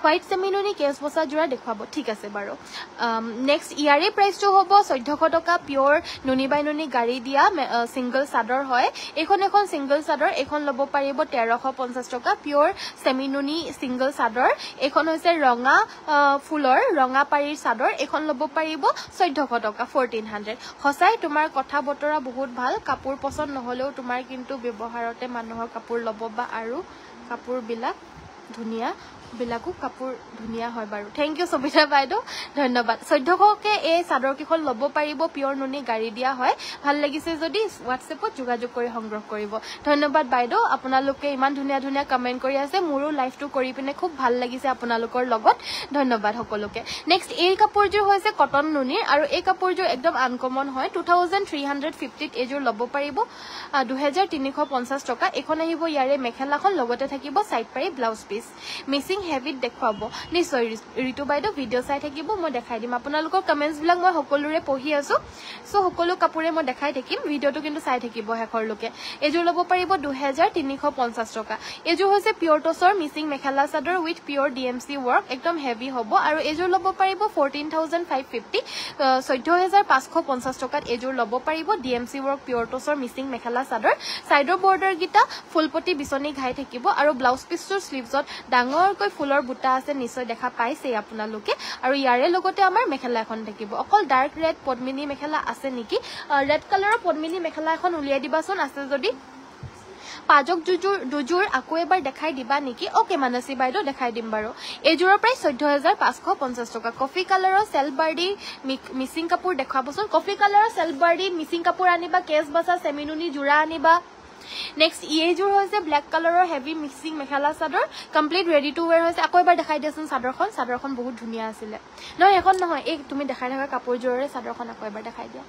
White seminoni case bosa jura dekhwabo thik ase baro next ইয়াৰে price to hobo 1400 টকা pure nuni by nuni gari dia single sador hoy এখন single sador এখন লব পাৰিব 1350 টকা pure seminoni single sador এখন হৈছে ৰঙা ফুলৰ ৰঙা পাৰিৰ sador এখন লব পাৰিব 1400 টকা 1400 হসাই তোমাৰ কথা বতৰা বহুত ভাল কাপোৰ পছন্দ নহলেও তোমাৰ কিন্তু ব্যৱহাৰতে মানুহৰ কাপোৰ লব বা আৰু কাপোৰ বিলাক ধুনিয়া বিলাকু কাপোৰ ধুনিয়া হয় বাৰু থ্যাংক ইউ সবিতা বাইদো ধন্যবাদ 1400 কে এই চাদৰ কিখন লব পাৰিব পিওৰ নুনি গাড়ী দিয়া হয় ভাল লাগিছে যদি WhatsAppত যোগাযোগ কৰি সংগ্ৰহ কৰিব ধন্যবাদ বাইদো আপোনালোকে ইমান ধুনিয়া ধুনিয়া কমেন্ট কৰি আছে মোৰো লাইভটো কৰি পিনে খুব ভাল লাগিছে আপোনালোকৰ লগত ধন্যবাদ সকলোকে নেক্সট এই কাপোৰজুৰ হৈছে কটন নুনি আৰু এই কাপোৰজুৰ একদম আনকমন হয় 2350 এজুৰ লব পাৰিব 2350 টকা এখন আহিব ইয়াৰে মেখেলাখন লগতে থাকিব সাইড পাৰি ব্লাউজ পিস মিসিং হেভিত দেখুৱাব নিশ্চয় ঋতু বাইদো ভিডিও চাই থাকিব মই দেখাই দিম আপোনালোকৰ কমেন্টস বিলাক মই সকলোৰে পঢ়ি আছো সো সকলো কাপোৰে মই দেখাই থাকিম ভিডিওটো কিন্তু চাই থাকিব হেকৰ লোকে এজুৰ ল'ব পাৰিব 2350 টকা এজুৰ হৈছে পিওৰ টসৰ মিসিং মেখেলা চাদৰ উইথ পিওৰ ডিএমসি ওয়াৰ্ক একদম হেভি হ'ব আৰু এজুৰ ল'ব পাৰিব 14550 14550 টকাত এজুৰ ল'ব পাৰিব DMC work pure টসৰ missing mekhela চাদৰ সাইডৰ বৰ্ডাৰ গিটা ফুলপটি বিচনি ঘাই থাকিব আৰু ব্লাউজ পিসৰ স্লিভছত ডাঙৰ ফুলৰ বুটা আছে নিশ্চয় দেখা পাইছে আপোনালোকে আৰু ইয়াৰে লগতে আমাৰ মেখেলা এখন থাকিব অকল ডাৰ্ক ৰেড পদ্মিনী মেখেলা আছে নেকি ৰেড কালাৰৰ পদ্মিনী মেখেলা এখন উলিয়াই দিবাচোন আছে যদি পাজক দুজুৰ আকৌ এবাৰ দেখাই দিবা নেকি ওকে মানসী বাইদো দেখাই দিম বাৰু এজুৰৰ প্ৰাইস 14550 টকা কফি কালাৰৰ সেলবাৰ্ডি মিসিং কাপোৰ দেখাবচোন কফি কালাৰৰ সেলবাৰ্ডি মিসিং কাপোৰ আনিবা কেস বাসা সেমিনুনি জুৰা আনিবা নেক্সট ইয়েজুৰ হৈছে ব্ল্যাক কালাৰৰ heavy mixing mekhela chador complete ready to where হৈছে আকৌ এবাৰ দেখাই দিয়াচোন চাদৰখন বহুত ধুনিয়া আছিল নহয় এখন নহয় এই তুমি দেখাই থকা কাপোৰজোৰে চাদৰখন আকৌ এবাৰ দেখাই দিয়া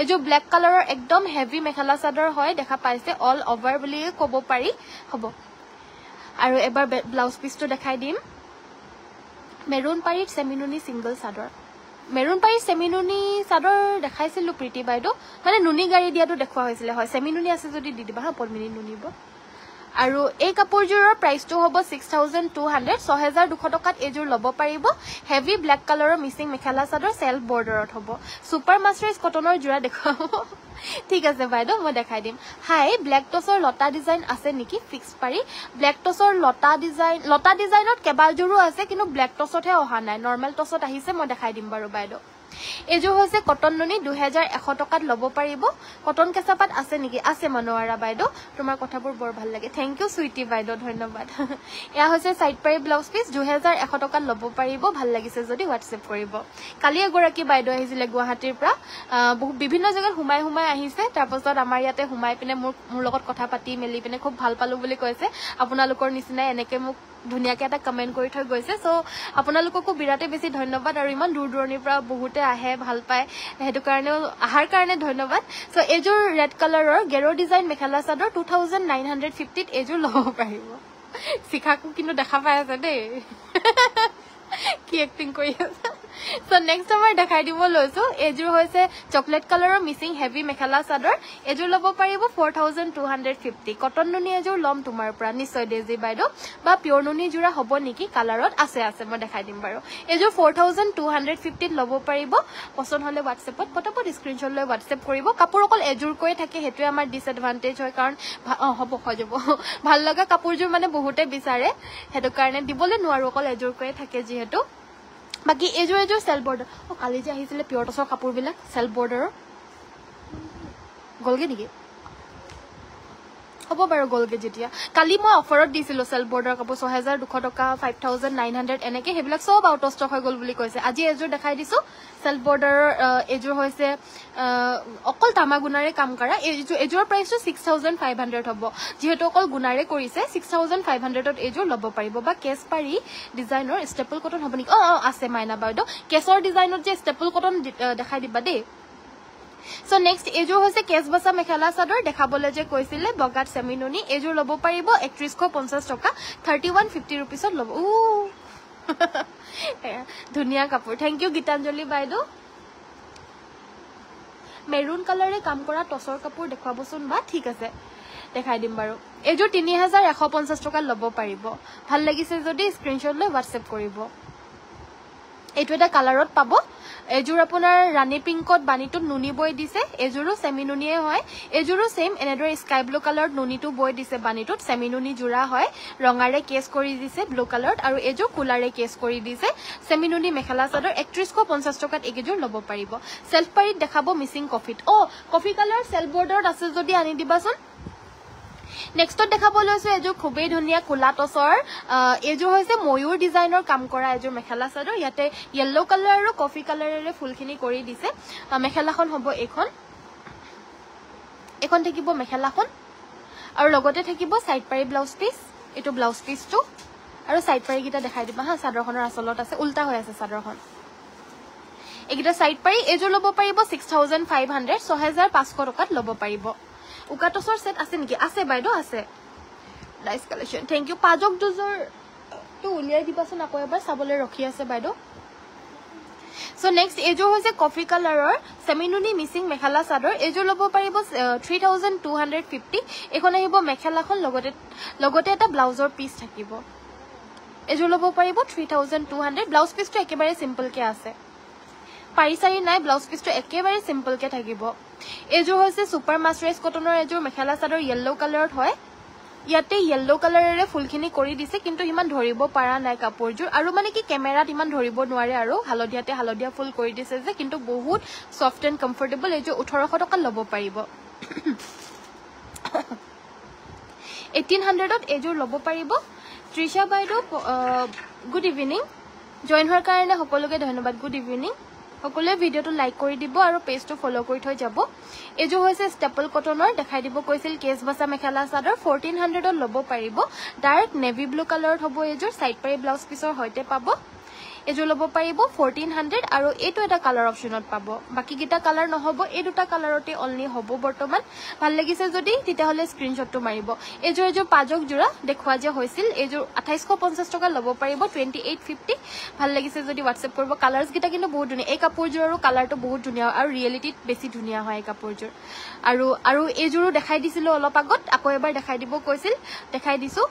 এজু ব্ল্যাক কালাৰৰ একদম হেভি মেখেলা চাদৰ হয় দেখা পাইছে অল ওভাৰ বুলি ক'ব পাৰি হ'ব আৰু এবাৰ ব্লাউজ পিসটো দেখাই দিম মেৰুন পাৰিত সেমিনুনি সিঙ্গল চাদৰ মেৰুন পাৰি সেমিনুনি চাদৰ দেখাইছিল প্ৰীতি বাইদো মানে নুনি গাড়ী দিয়াটো দেখুৱা হৈছিল হয় সেমিনুনি আছে যদি দি দিবা হা পদ্মিনী নুনিব আৰু এই কাপোৰজোৰৰ প্ৰাইসটো হ'ব 6200 6200 টকাত এজুৰ ল'ব পাৰিব হেভি ব্ল্যাক কালাৰৰ মিসিং মেখেলা চাদৰ সেলফ বৰ্ডাৰত হ'ব সুপাৰ মাস্টাৰাইজ কটনৰ জোৰা দেখুৱাব ঠিক আছে বাইদো মই দেখাই দিম হাই ব্ল্যাক টসৰ লতা ডিজাইন আছে নেকি ফিক্স পাৰি ব্ল্যাক টসৰ লতা ডিজাইনত কেবাজুৰো আছে কিন্তু ব্ল্যাক টসতহে অহা নাই নৰমাল টসত আহিছে মই দেখাই দিম বাৰু বাইদো এযোৰ হৈছে কটন নুনি 2100 টকাত ল'ব পাৰিব কটন কেঁচাপাত আছে নেকি আছে মনোৱাৰা বাইদেউ তোমাৰ কথাবোৰ বৰ ভাল লাগে থ্যাংক ইউ সুইটি বাইদেউ ধন্যবাদ এয়া হৈছে সাইড পাৰি ব্লাউজ পিস 2100 টকাত ল'ব পাৰিব ভাল লাগিছে যদি হোৱাটসএপ কৰিব কালি এগৰাকী বাইদেউ আহিছিলে গুৱাহাটীৰ পৰা বহু বিভিন্ন জায়গাত হুমাই আহিছে তাৰপাছত আমাৰ ইয়াতে হুমাই পিনে মোৰ লগত কথা পাতি মেলি পিনে খুব ভাল পালো বুলি কৈছে আপোনালোকৰ নিচিনা এনেকে মোক ধুনিয়াকে এটা কমেন্ট কৰি থৈ গৈছে সো আপোনালোককো বিৰাটে বেছি ধন্যবাদ আৰু ইমান দূৰ দূৰণিৰ পৰা বহুতে আহে ভাল পায় হেতু কাৰণে আহাৰ কাৰণে ধন্যবাদ সো এযোৰ ৰেড কালাৰৰ গেৰো ডিজাইন মেখেলা চাদৰ 2950 ত এযোৰ ল'ব পাৰিব শিখাকো কিন্তু দেখা পাই আছে দেই কি এক্টিং কৰি আছে সো নেক্সট আমাৰ দেখাই দিব লৈছো এযোৰ হৈছে চকলেট কালাৰৰ মিসিং হেভি মেখেলা চাদৰ এযোৰ ল'ব পাৰিব 4250 কটন নুনি এযোৰ লম তোমাৰ পৰা নিশ্চয় দেজি বাইদেউ বা পিওৰ নুনি জোৰা হ'ব নেকি কালাৰত আছে মই দেখাই দিম বাৰু এযোৰ 4250 ত ল'ব পাৰিব পছন্দ হলে WhatsAppত পটাপট স্ক্ৰিনশ্বট লৈ WhatsApp কৰিব কাপোৰ অকল এযোৰ কৈ থাকে হেতুৱে আমাৰ ডিসএডভান্টেজ হয় কাৰণ হ'ব হৈ যাব ভাল লগা কাপোৰযোৰ মানে বহুতে বিচাৰে হেতু কাৰণে দিবলৈ নোৱাৰো অকল এযোৰ কৈ থাকে যেহেতু বাকি এযোৰ সেল বৰ্ডাৰ কালি যে আহিছিলে পিওৰ টছৰ কাপোৰ বিলাক সেল বৰ্ডাৰৰ গলগে নেকি হ'ব বাৰু গলগে যেতিয়া কালি মই অফাৰত দিছিলো সেল বৰ্ডাৰ কাপোৰ 6200 টকা 5900 এনেকে হেবিলাক সব আউট অফ ষ্টক হৈ গল বুলি কৈছে আজি এযোৰ দেখাই দিছো সেল বৰ্ডাৰৰ এযোৰ হৈছে অকল তামাগুনাৰে কাম কৰা এযোৰ প্ৰাইসটো 6500 হ'ব যেহেতু অকল গুনাৰে কৰিছে 6500 ত এযোৰ ল'ব পাৰিব বা কেছ পাৰি ডিজাইনৰ ষ্টেপল কটন হ'ব নেকি আছে মাইনা বাইদেউ কেছৰ ডিজাইনত যে ষ্টেপল কটন দেখাই দিবা দেই সো নেক্সট এযোৰ হৈছে কেছবাসা মেখেলা চাদৰ দেখাবলে যে কৈছিলে বগাত সেমিনুনি এযোৰ ল'ব পাৰিব 3150 টকা 3150 रुपीसত ল'ব ধুনিয়া কাপোৰ থ্যাংক ইউ গীতাঞ্জলি বাইদেউ মেৰুন কালাৰে কাম কৰা টছৰ কাপোৰ দেখাবচোন বা ঠিক আছে দেখাই দিম বাৰু এযোৰ 3150 টকা ল'ব পাৰিব ভাল লাগিছে যদি স্ক্ৰিনশ্বট লৈ WhatsApp কৰিব এইটো এটা কালাৰত পাব এযোৰ আপোনাৰ ৰানী পিংকত বানিটোত নুনি বৈ দিছে এযোৰো সেমি নুনিয়ে হয় এযোৰো সেম এনেদৰে স্কাই ব্লু কালাৰত নুনিটো বৈ দিছে বানিটোত সেমি নুনি জোৰা হয় ৰঙাৰে কেছ কৰি দিছে ব্লু কালাৰত আৰু এযোৰ কুলাৰে কেছ কৰি দিছে সেমি নুনি মেখেলা চাদৰ 3150 টকাত এযোৰ ল'ব পাৰিব সেলফ পাৰিত দেখাব মিসিং কফিত কফি কালাৰ সেল বৰ্ডাৰত আছে যদি আনি দিবাচোন নেক্সটত দেখাব লৈছো এযোৰ খুবেই ধুনিয়া কুলা টছৰ এযোৰ হৈছে ময়ূৰ ডিজাইনৰ কাম কৰা এযোৰ মেখেলা চাদৰ ইয়াতে ইয়েলো কালাৰ আৰু কফি কালাৰেৰে ফুলখিনি কৰি দিছে মেখেলাখন হ'ব এখন থাকিব মেখেলাখন আৰু লগতে থাকিব সাইড পাৰি ব্লাউজ পিস এটো ব্লাউজ পিসটো আৰু সাইড পাৰি গিটা দেখাই দিবা হা চাদৰখনৰ আসলত আছে উল্টা হৈ আছে চাদৰখন এগিটা সাইড পাৰি এযোৰ ল'ব পাৰিব 6500 6500 টকাত ল'ব পাৰিব উকাটছৰ সেট আছে নেকি আছে বাইদেউ আছে নাইস কালেকশন থ্যাংক ইউ পাজক দুজৰ তো উলিয়াই দিবাচোন আকৌ এবাৰ চাবলৈ ৰখি আছে বাইদেউ সো নেক্সট এযোৰ হৈছে কফি কালাৰৰ সেমিনুনি মিসিং মেখেলা চাদৰ এযোৰ ল'ব পাৰিব 3250 এখন আহিব মেখেলাখন লগতে এটা ব্লাউজৰ পিস থাকিব এযোৰ ল'ব পাৰিব 3200 ব্লাউজ পিসটো একেবাৰে সিম্পল কে আছে পাৰিসাৰি নাই ব্লাউজ পিসটো একেবাৰে সিম্পল কে থাকিব এযোৰ হৈছে সুপাৰ মাস্টাৰাইজ কটনৰ এযোৰ মেখেলা চাদৰ ইয়েলো কালাৰত হয় ইয়াতে ইয়েলো কালাৰেৰে ফুলখিনি কৰি দিছে কিন্তু ইমান ধৰিব পাৰা নাই কাপোৰযোৰ আৰু মানে কি কেমেৰাত ইমান ধৰিব নোৱাৰে আৰু হালধীয়া ফুল কৰি দিছে যে কিন্তু বহুত সফট এণ্ড কমফৰ্টেবল এযোৰ 1800 টকা ল'ব পাৰিব 1800 ত এযোৰ ল'ব পাৰিব ত্ৰিশা বাইদেউ গুড ইভিনিং জয়েন হোৱাৰ কাৰণে সকলোকে ধন্যবাদ গুড ইভিনিং সকলোৱে ভিডিওটো লাইক কৰি দিব আৰু পেজটো ফলো কৰি থৈ যাব এযোৰ হৈছে ষ্টেপল কটনৰ দেখাই দিব কৈছিল কেছবাসা মেখেলা চাদৰ 1400 ত ল'ব পাৰিব ডাৰ্ক নেভি ব্লু কালাৰত হ'ব এযোৰ সাইড পাৰি ব্লাউজ পিসৰ হৈতে পাব এযোৰ ল'ব পাৰিব 1400 আৰু এইটো এটা কালাৰ অপচনত পাব বাকি কিটা কালাৰ নহব এই দুটা কালাৰতে অনলি হ'ব বৰ্তমান ভাল লাগিছে যদি তেতিয়া হলে স্ক্ৰিনশ্বটটো মাৰিব এযোৰ পাজক জোৰা দেখুৱা যে হৈছিল এযোৰ 2850 টকা ল'ব পাৰিব 2850 ভাল লাগিছে যদি WhatsApp কৰিব কালাৰস কিটা কিন্তু বহুত ধুনিয়া এই কাপোৰযোৰৰ কালাৰটো বহুত ধুনিয়া আৰু ৰিয়েলিটিত বেছি ধুনিয়া হয় এই কাপোৰযোৰ আৰু এযোৰো দেখাই দিছিল অলপ আগত আকৌ এবাৰ দেখাই দিব কৈছিল দেখাই দিছো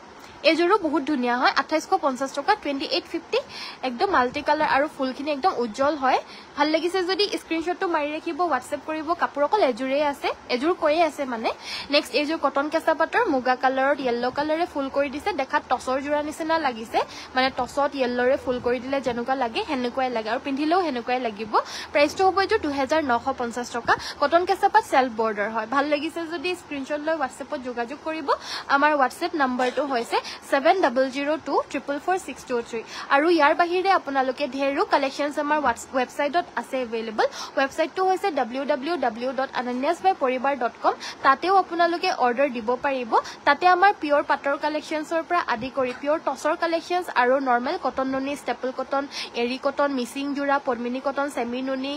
এযোৰো বহুত ধুনিয়া হয় 2850 টকা 2850 একদম মাল্টি কালাৰ আৰু ফুলখিনি একদম উজ্জ্বল হয় ভাল লাগিছে যদি স্ক্ৰিনশ্বটটো মাৰি ৰাখিব WhatsApp কৰিব কাপোৰ অকল এযোৰে আছে এযোৰ কৈয়ে আছে মানে নেক্সট এযোৰ কটন কেঁচা পাটৰ মুগা কালাৰত য়েল্লো কালাৰে ফুল কৰি দিছে দেখাত টছৰ জোৰা নিচিনা লাগিছে মানে টছত য়েল্লোৰে ফুল কৰি দিলে যেনেকুৱা লাগে হেনেকুৱাই লাগে আৰু পিন্ধিলেও হেনেকুৱাই লাগিব প্ৰাইসটো হ'ব এযোৰ 2950 টকা কটন কেঁচা পাট সেলফ বৰ্ডাৰ হয় ভাল লাগিছে যদি স্ক্ৰিনশ্বট লৈ WhatsAppত যোগাযোগ কৰিব আমাৰ WhatsApp নম্বৰটো হৈছে 7002444623 আৰু ইয়াৰ বাহিৰে আপোনালোকে ঢেৰো কালেকশনছ আমাৰ ৱেবসাইটত আছে अवेलेबल ৱেবসাইটটো হৈছে www.ananyasbyporibar.com তাতেও আপোনালোকে অৰ্ডাৰ দিব পাৰিব তাতে আমাৰ পিওৰ পাটৰ কালেকশনছৰ পৰা আদি কৰি পিওৰ টছৰ কালেকশনছ আৰু নৰ্মেল কটন নুনি ষ্টেপল কটন এৰি কটন মিচিং জোৰা পদ্মিনী কটন সেমি নুনি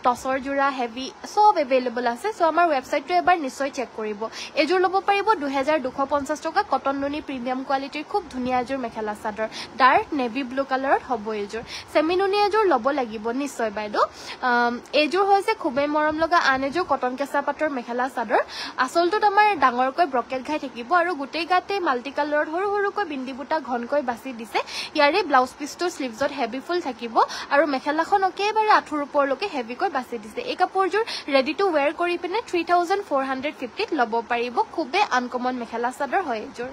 টছৰ জোৰা হেভি সব अवेलेबल আছে সো আমাৰ ৱেবসাইটটো এবাৰ নিশ্চয় চেক কৰিব এযোৰ ল'ব পাৰিব 2250 টকা কটন নুনি প্ৰিমিয়াম কোৱালিটিৰ খুব ধুনিয়া এযোৰ mekhela chador dark navy blue কালাৰত হ'ব এযোৰ সেমি নুনি এযোৰ ল'ব লাগিব নিশ্চয় বাইদেউ এযোৰ হৈছে খুবেই মৰম লগা আন এযোৰ কটন কেঁচা পাটৰ মেখেলা চাদৰ আসলটোত আমাৰ ডাঙৰকৈ ব্ৰকেট ঘাই থাকিব আৰু গোটেই গাতে মাল্টি কালাৰত সৰু সৰুকৈ বিন্দি বুটা ঘনকৈ বাছি দিছে ইয়াৰে ব্লাউজ পিছটো স্লিভছত হেভি ফুল থাকিব আৰু মেখেলাখন একেবাৰে আঁঠুৰ ওপৰলৈকে হেভিকৈ বাছি দিছে এই কাপোৰযোৰ ৰেডি টু ওয়্যাৰ কৰি পিনে 3450 ল'ব পাৰিব খুবেই আনকমন মেখেলা চাদৰ হয় এযোৰ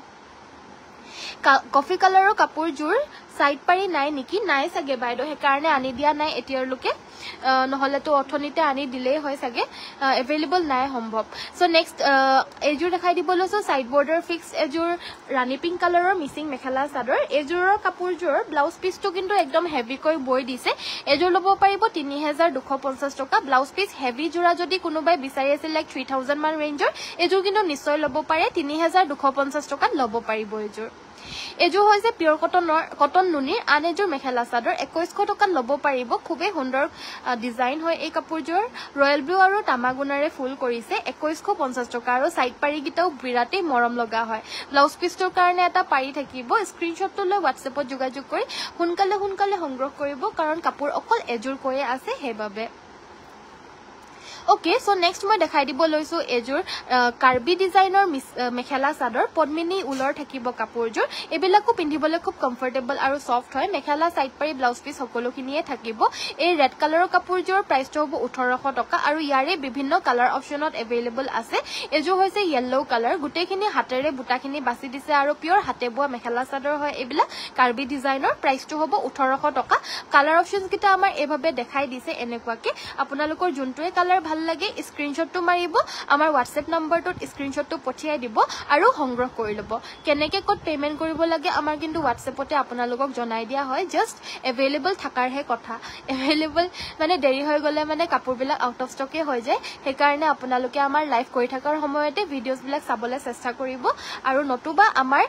কফি কালাৰৰ কাপোৰযোৰ সাইড পাৰি নাই নেকি নাই সাগে বাইদো হে কাৰণে আনি দিয়া নাই এতিয়াৰলৈকে নহলে তো অথনিতে আনি দিলেই হয় সাগে अवेलेबल নাই সম্ভৱ সো নেক্সট এযোৰ দেখাই দিব লৈছো সাইড বৰ্ডাৰ ফিক্স এযোৰ ৰাণী পিংক কালাৰৰ মিচিং মেখেলা চাদৰ এযোৰৰ কাপোৰযোৰ ব্লাউজ পিছটো কিন্তু একদম হেভি কৈ বৈ দিছে এযোৰ ল'ব পাৰিব 3250 টকা ব্লাউজ পিছ হেভি জোৰা যদি কোনোবাই বিচাৰি আছে লাইক 3000 মান ৰেঞ্জৰ এযোৰ কিন্তু নিশ্চয় ল'ব পাৰে 3250 টকা ল'ব পাৰিব এযোৰ এযোৰ হৈছে পিওৰ কটন নুনিৰ আন এযোৰ মেখেলা চাদৰ 2100 টকা ল'ব পাৰিব খুবেই সুন্দৰ ডিজাইন হয় এই কাপোৰযোৰ ৰয়েল ব্লু আৰু তামাগুনাৰে ফুল কৰিছে 2150 টকা আৰু সাইড পাৰি গিটাও বিৰাটেই মৰম লগা হয় ব্লাউজ পিছটোৰ কাৰণে এটা পাৰি থাকিব স্ক্ৰিনশ্বটটো লৈ WhatsAppত যোগাযোগ কৰি সোনকালে সংগ্ৰহ কৰিব কাৰণ কাপোৰ অকল এযোৰ কৈয়ে আছে হেবাবে ओके सो नेक्स्ट मैं देखाई দিব লৈছো এযোৰ কাৰ্বি ডিজাইনৰ মেখেলা চাদৰ পদ্মিনী উলৰ থাকিব কাপোৰযোৰ এবিলাকো পিন্ধিবলৈ খুব কমফৰ্টেবল আৰু সফট হয় মেখেলা সাইড পাৰি ব্লাউজ পিস সকলোখিনিয়ে থাকিব এই ৰেড কালাৰৰ কাপোৰযোৰ প্ৰাইসটো হ'ব 1800 টকা আৰু ইয়াৰে বিভিন্ন কালাৰ অপচনত अवेलेबल আছে এযোৰ হৈছে ইয়েলো কালাৰ গুটেখিনি হাতেৰে বুটাখিনি বাছি দিছে আৰু পিওৰ হাতে বোৱা মেখেলা চাদৰ হয় এবিলা কাৰ্বি ডিজাইনৰ প্ৰাইসটো হ'ব 1800 টকা কালাৰ অপচনস কিটা আমাৰ এভাবে দেখাই দিছে এনেকুৱাকে আপোনালোকৰ জুনটোৱে কালাৰ ভাল লাগে স্ক্ৰিনশ্বটটো মাৰিব আমাৰ WhatsApp নম্বৰটোত স্ক্ৰিনশ্বটটো পঠিয়াই দিব আৰু সংগ্ৰহ কৰি লব কেনেকে কত পেমেন্ট কৰিব লাগে আমাৰ কিন্তু WhatsAppতে আপোনালোকক জনাই দিয়া হয় জাস্ট अवेलेबल থাকাৰ হে কথা अवेलेबल মানে দেৰি হৈ গলে মানে কাপোৰবিলাক আউট অফ ষ্টকে হৈ যায় সেই কাৰণে আপোনালোকে আমাৰ লাইভ কৰি থাকাৰ সময়তে ভিডিওছ বিলাক চাবলৈ চেষ্টা কৰিব আৰু নতুবা আমাৰ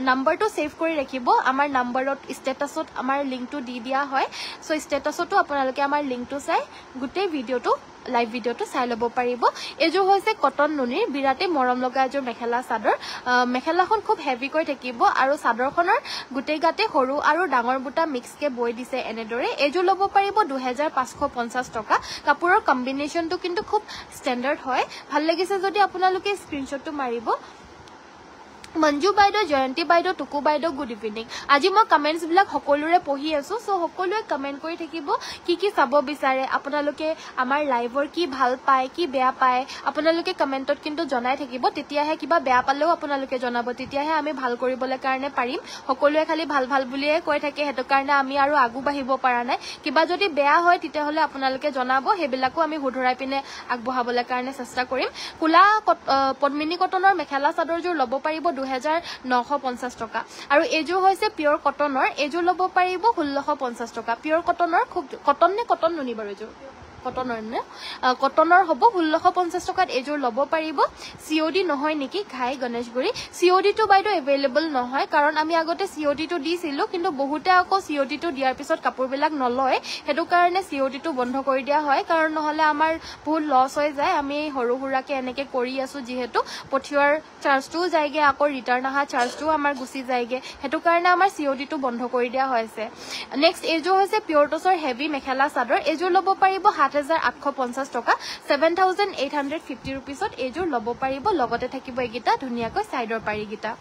নাম্বাৰটো সেভ কৰি ৰাখিব আমাৰ নাম্বাৰত ষ্টেটাছত আমাৰ লিংকটো দি দিয়া হয় সো ষ্টেটাছতো আপোনালোকে আমাৰ লিংকটো চাই গুটেই ভিডিওটো লাইভ ভিডিওটো চাই লব পাৰিব এযোৰ হৈছে কটন নুনিৰ বিৰাটে মৰম লগা এযোৰ মেখেলা চাদৰ মেখেলাখন খুব হেভি কৈ থাকিব আৰু চাদৰখনৰ গুটেই গাতে সৰু আৰু ডাঙৰ বুটা মিক্স কে বৈ দিছে এনেদৰে এযোৰ ল'ব পাৰিব 2550 টকা কাপোৰৰ কম্বিনেশনটো কিন্তু খুব ষ্টেণ্ডাৰ্ড হয় ভাল লাগিছে যদি আপোনালোকে স্ক্ৰিনশ্বটটো মাৰিব মঞ্জু বাইদো জয়ন্তী বাইদো টুকু বাইদো গুড ইভিনিং আজি মই কমেন্টস বিলাক সকলোৰে পঢ়ি আছো সো সকলোৱে কমেন্ট কৰি থাকিব কি চাব বিচাৰে আপোনালোকে আমাৰ লাইভৰ কি ভাল পায় কি বেয়া পায় আপোনালোকে কমেন্টত কিন্তু জনাই থাকিব তেতিয়াহে কিবা বেয়া পালেও আপোনালোকে জনাব তেতিয়াহে আমি ভাল কৰিবলৈ কাৰণে পাৰিম সকলোৱে খালি ভাল বুলিয়ে কৈ থাকে হেতু কাৰণে আমি আৰু আগু বাহিব পৰা নাই কিবা যদি বেয়া হয় তেতিয়াহলে আপোনালোকে জনাব হেবিলাকো আমি হুধৰাই পিনে আগবঢ়াবলৈ কাৰণে চেষ্টা কৰিম কুলা পদ্মিনী কটনৰ মেখেলা চাদৰযোৰ ল'ব পাৰিব 2950 টকা আৰু এযোৰ হৈছে পিওৰ কটনৰ এযোৰ ল'ব পাৰিব 1650 টকা পিওৰ কটনৰ খুব কটন নে কটন নুনি বাৰু এযোৰ কটনৰ নে কটনৰ হ'ব 1650 টকাত এযোৰ ল'ব পাৰিব সিওডি নহয় নেকি ঘাই গণেশগুৰি সিওডি টো বাইদো अवेलेबल নহয় কাৰণ আমি আগতে সিওডি টো দিছিলো কিন্তু বহুতে আকৌ সিওডি টো দিয়াৰ পিছত কাপোৰবিলাক নলয় হেতু কাৰণে সিওডি টো বন্ধ কৰি দিয়া হয় কাৰণ নহলে আমাৰ বহুত লস হৈ যায় আমি হৰু হুৰাকে এনেকে কৰি আছো যেহেতু পঠিওৱাৰ চাৰ্জটো যায়গে আকৌ ৰিটাৰ্ন আহা চাৰ্জটো আমাৰ গুছি যায়গে হেতু কাৰণে আমাৰ সিওডি টো বন্ধ কৰি দিয়া হৈছে নেক্সট এযোৰ হৈছে পিওৰ টছৰ হেভি মেখেলা চাদৰ এযোৰ ল'ব পাৰিব 7850 টকা 7850 रुपीसत এযোৰ ল'ব পাৰিব লগতে থাকিব এগিটা ধুনিয়াকৈ সাইডৰ পাৰি গিটা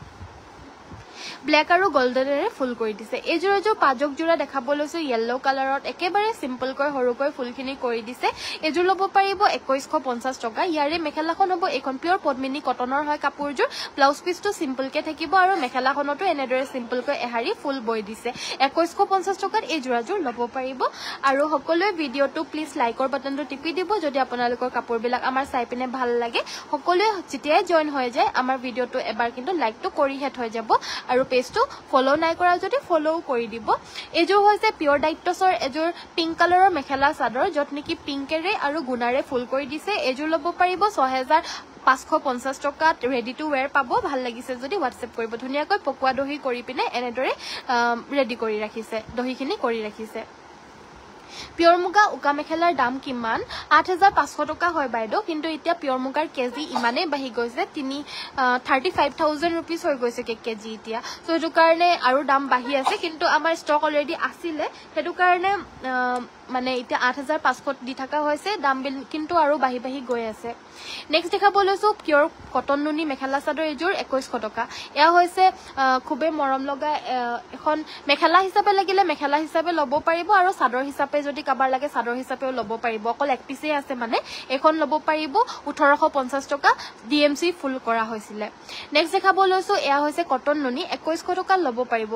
ব্ল্যাক আৰু গোল্ডেনেৰে ফুল কৰি দিছে এইযোৰ এযোৰ পাজক জোৰা দেখাব লৈছো ইয়েলো কালাৰত একেবাৰে সিম্পল কৈ হৰুকৈ ফুলখিনি কৰি দিছে এযোৰ লব পাৰিব 2150 টকা ইয়াৰে মেখেলাখন হ'ব এখন পিওৰ পদ্মিনী কটনৰ হয় কাপোৰযোৰ ব্লাউজ পিসটো সিম্পল কে থাকিব আৰু মেখেলাখনটো এনেদৰে সিম্পল কৈ এহাৰি ফুল বৈ দিছে 2150 টকাত এই জোৰাযোৰ লব পাৰিব আৰু সকলোৱে ভিডিওটো প্লিজ লাইকৰ বাটনটো টিপি দিব যদি আপোনালোকৰ কাপোৰবিলাক আমাৰ চাই পিনে ভাল লাগে সকলোৱে যেতিয়াই জয়েন হৈ যায় আমাৰ ভিডিওটো এবাৰ কিন্তু লাইকটো কৰি হেট হৈ যাব আৰু পেজটো ফলো নাই কৰা যদি ফলো কৰি দিব এযোৰ হৈছে পিওৰ ডাইটছৰ এযোৰ পিংক কালাৰৰ মেখেলা চাদৰ যত নেকি পিংকেৰে আৰু গুণাৰে ফুল কৰি দিছে এযোৰ লব পাৰিব 6550 টকাত ৰেডি টু ওয়্যাৰ পাব ভাল লাগিছে যদি হোৱাটসএপ কৰিব ধুনিয়াকৈ পকোৱা দহি কৰি পিনে এনেদৰে ৰেডি কৰি ৰাখিছে দহিখিনি কৰি ৰাখিছে পিওৰ মুগা উকা মেখেলাৰ দাম কিমান 8500 টকা হয় বাইদেউ কিন্তু এতিয়া পিওৰ মুগাৰ কেজি ইমানে বাহি গৈছে 35000 रुपीस হৈ গৈছে কেজি এতিয়া সো এটো কাৰণে আৰু দাম বাহি আছে কিন্তু আমাৰ ষ্টক অলৰেডি আছিলে হেতু কাৰণে মানে এতিয়া 8500 দি থাকা হৈছে দাম কিন্তু আৰু বাহি বাহি গৈ আছে নেক্সট দেখা বলৈছো পিওৰ কটন নুনি মেখেলা চাদৰ এযোৰ 2100 টকা এয়া হৈছে খুবে মৰম লগা এখন মেখেলা হিচাপে লাগিলে মেখেলা হিচাপে লব পাৰিব আৰু চাদৰ হিচাপে যদি কাবাৰ লাগে চাদৰ হিচাপেও লব পাৰিব অকল এক পিছে আছে মানে এখন লব পাৰিব 1850 টকা ডিএমসি ফুল কৰা হৈছিল নেক্সট দেখা বলৈছো এয়া হৈছে কটন নুনি 2100 টকা লব পাৰিব